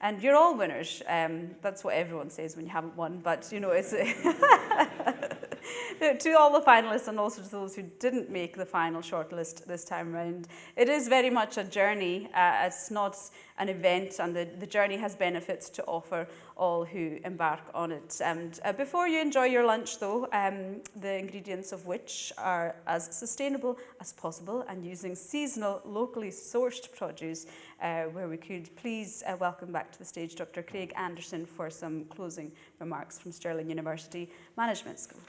And you're all winners. That's what everyone says when you haven't won. But, you know, it's... to all the finalists and also to those who didn't make the final shortlist this time round. It is very much a journey. It's not an event, and the journey has benefits to offer all who embark on it. And before you enjoy your lunch, though, the ingredients of which are as sustainable as possible and using seasonal, locally sourced produce, where we could please welcome back to the stage Dr. Craig Anderson for some closing remarks from Stirling University Management School.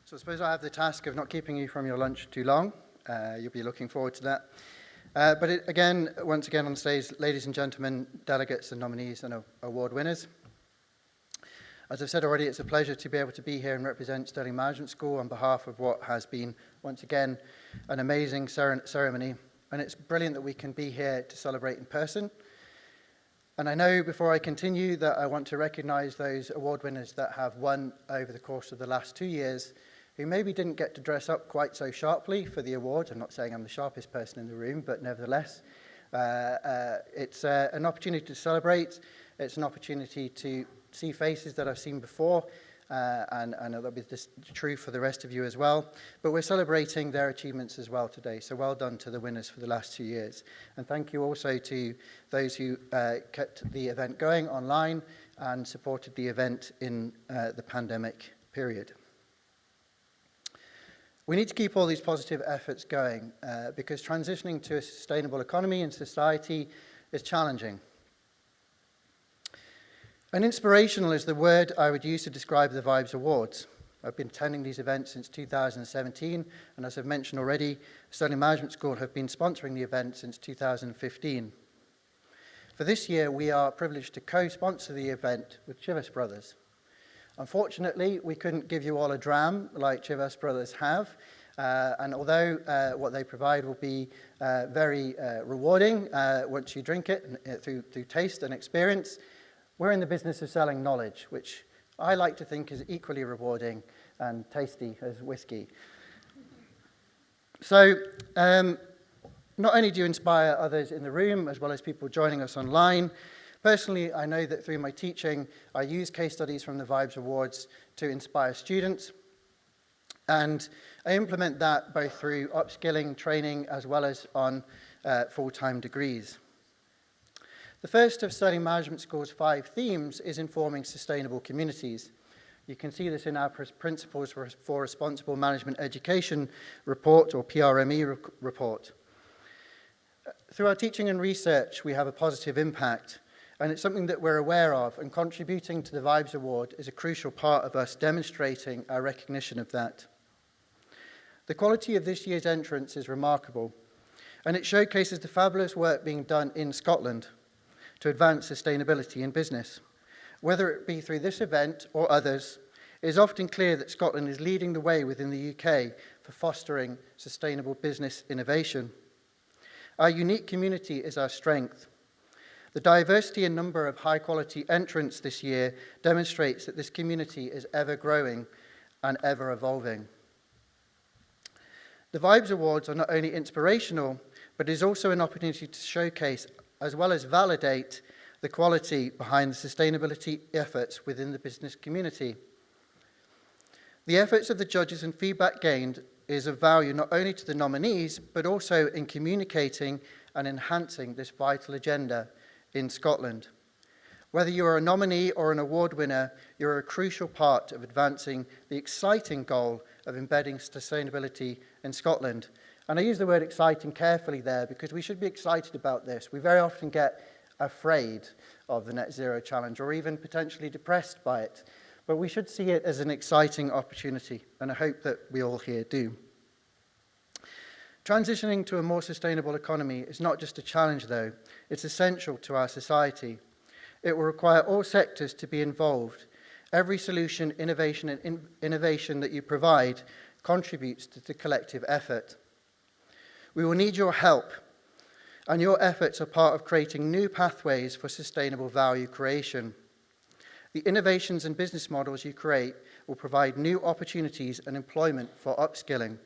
So I suppose I have the task of not keeping you from your lunch too long. You'll be looking forward to that. Once again on stage, ladies and gentlemen, delegates and nominees and award winners. As I've said already, it's a pleasure to be able to be here and represent Stirling Management School on behalf of what has been, once again, an amazing ceremony. And it's brilliant that we can be here to celebrate in person. And I know before I continue that I want to recognise those award winners that have won over the course of the last 2 years, who maybe didn't get to dress up quite so sharply for the award. I'm not saying I'm the sharpest person in the room, but nevertheless, it's an opportunity to celebrate. It's an opportunity to see faces that I've seen before, and that'll be true for the rest of you as well. But we're celebrating their achievements as well today, so well done to the winners for the last 2 years. And thank you also to those who kept the event going online and supported the event in the pandemic period. We need to keep all these positive efforts going because transitioning to a sustainable economy and society is challenging. And inspirational is the word I would use to describe the Vibes Awards. I've been attending these events since 2017, and as I've mentioned already, Stirling Management School have been sponsoring the event since 2015. For this year, we are privileged to co-sponsor the event with Chivas Brothers. Unfortunately, we couldn't give you all a dram like Chivas Brothers have, and although what they provide will be very rewarding once you drink it through taste and experience, we're in the business of selling knowledge, which I like to think is equally rewarding and tasty as whiskey. So, not only do you inspire others in the room, as well as people joining us online, personally, I know that through my teaching, I use case studies from the Vibes Awards to inspire students. And I implement that both through upskilling, training, as well as on full-time degrees. The first of Stirling Management School's 5 themes is informing sustainable communities. You can see this in our Principles for Responsible Management Education report, or PRME report. Through our teaching and research, we have a positive impact. And it's something that we're aware of, and contributing to the Vibes Award is a crucial part of us demonstrating our recognition of that. The quality of this year's entrance is remarkable, and it showcases the fabulous work being done in Scotland to advance sustainability in business. Whether it be through this event or others, it is often clear that Scotland is leading the way within the UK for fostering sustainable business innovation. Our unique community is our strength. The diversity and number of high-quality entrants this year demonstrates that this community is ever growing and ever evolving. The Vibes Awards are not only inspirational, but is also an opportunity to showcase as well as validate the quality behind the sustainability efforts within the business community. The efforts of the judges and feedback gained is of value not only to the nominees, but also in communicating and enhancing this vital agenda in Scotland. Whether you are a nominee or an award winner, you're a crucial part of advancing the exciting goal of embedding sustainability in Scotland. And I use the word exciting carefully there because we should be excited about this. We very often get afraid of the net zero challenge or even potentially depressed by it. But we should see it as an exciting opportunity, and I hope that we all here do. Transitioning to a more sustainable economy is not just a challenge, though. It's essential to our society. It will require all sectors to be involved. Every solution, innovation, and innovation that you provide contributes to the collective effort. We will need your help, and your efforts are part of creating new pathways for sustainable value creation. The innovations and business models you create will provide new opportunities and employment for upskilling.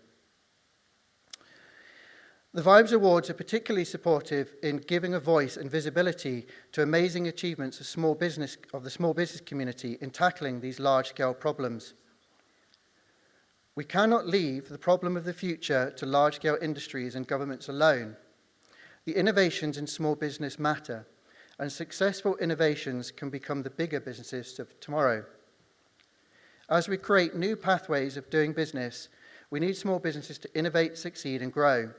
The Vibes Awards are particularly supportive in giving a voice and visibility to amazing achievements of the small business community in tackling these large-scale problems. We cannot leave the problem of the future to large-scale industries and governments alone. The innovations in small business matter, and successful innovations can become the bigger businesses of tomorrow. As we create new pathways of doing business, we need small businesses to innovate, succeed, and grow.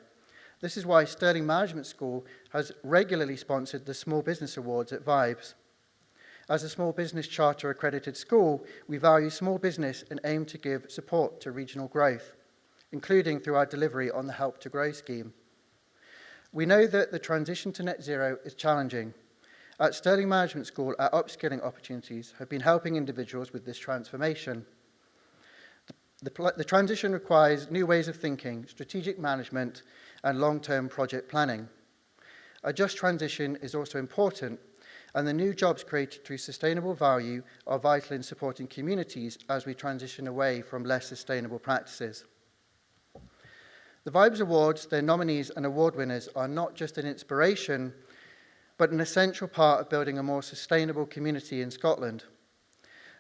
This is why Stirling Management School has regularly sponsored the Small Business Awards at Vibes. As a small business charter accredited school, we value small business and aim to give support to regional growth, including through our delivery on the Help to Grow scheme. We know that the transition to net zero is challenging. At Stirling Management School, our upskilling opportunities have been helping individuals with this transformation. The transition requires new ways of thinking, strategic management, and long-term project planning. A just transition is also important, and the new jobs created through sustainable value are vital in supporting communities as we transition away from less sustainable practices. The Vibes Awards, their nominees and award winners, are not just an inspiration, but an essential part of building a more sustainable community in Scotland.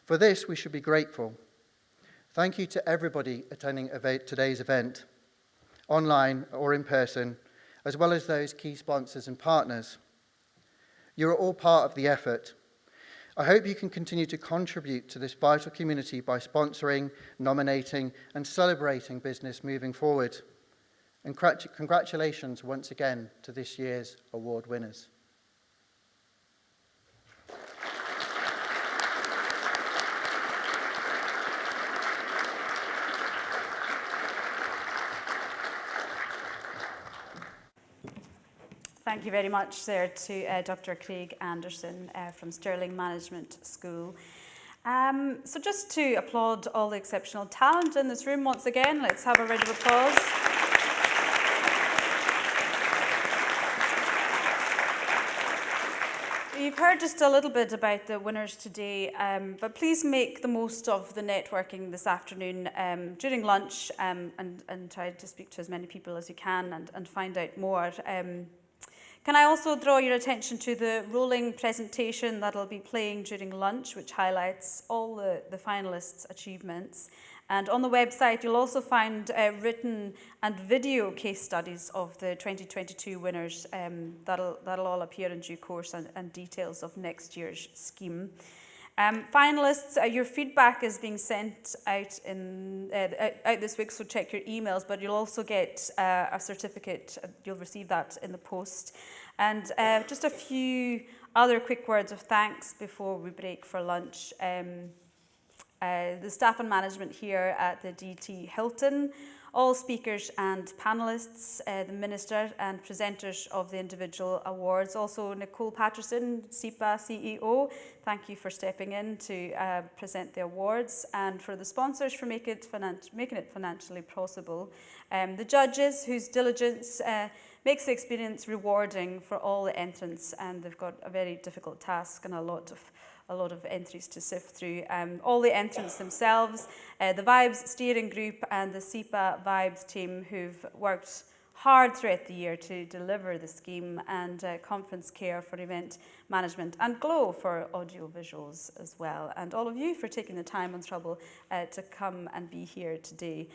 For this, we should be grateful. Thank you to everybody attending today's event, online or in person, as well as those key sponsors and partners. You are all part of the effort. I hope you can continue to contribute to this vital community by sponsoring, nominating, and celebrating business moving forward. And congratulations once again to this year's award winners. Thank you very much there to Dr. Craig Anderson from Stirling Management School. So just to applaud all the exceptional talent in this room once again, let's have a round of applause. You've heard just a little bit about the winners today, but please make the most of the networking this afternoon during lunch and try to speak to as many people as you can and find out more. Can I also draw your attention to the rolling presentation that'll be playing during lunch, which highlights all the finalists' achievements. And on the website, you'll also find written and video case studies of the 2022 winners that'll all appear in due course and details of next year's scheme. Finalists, your feedback is being sent out out this week, so check your emails, but you'll also get a certificate. You'll receive that in the post. And just a few other quick words of thanks before we break for lunch. The staff and management here at the DT Hilton, all speakers and panellists, the Minister and presenters of the individual awards. Also Nicole Patterson, SEPA CEO, thank you for stepping in to present the awards, and for the sponsors for making it financially possible. The judges whose diligence makes the experience rewarding for all the entrants, and they've got a very difficult task and a lot of entries to sift through. All the entrants themselves, the Vibes steering group and the SEPA Vibes team who've worked hard throughout the year to deliver the scheme, and Conference Care for event management, and Glow for audio visuals as well. And all of you for taking the time and trouble to come and be here today.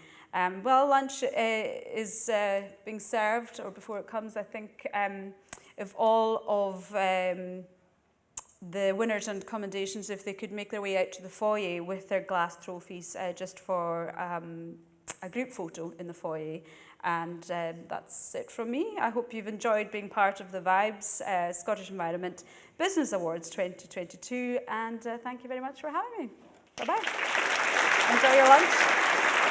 Well, lunch is being served, or before it comes, I think, if all of the winners and commendations, if they could make their way out to the foyer with their glass trophies just for a group photo in the foyer. And that's it from me. I hope you've enjoyed being part of the Vibes Scottish Environment Business Awards 2022, and thank you very much for having me. Bye-bye. Enjoy your lunch.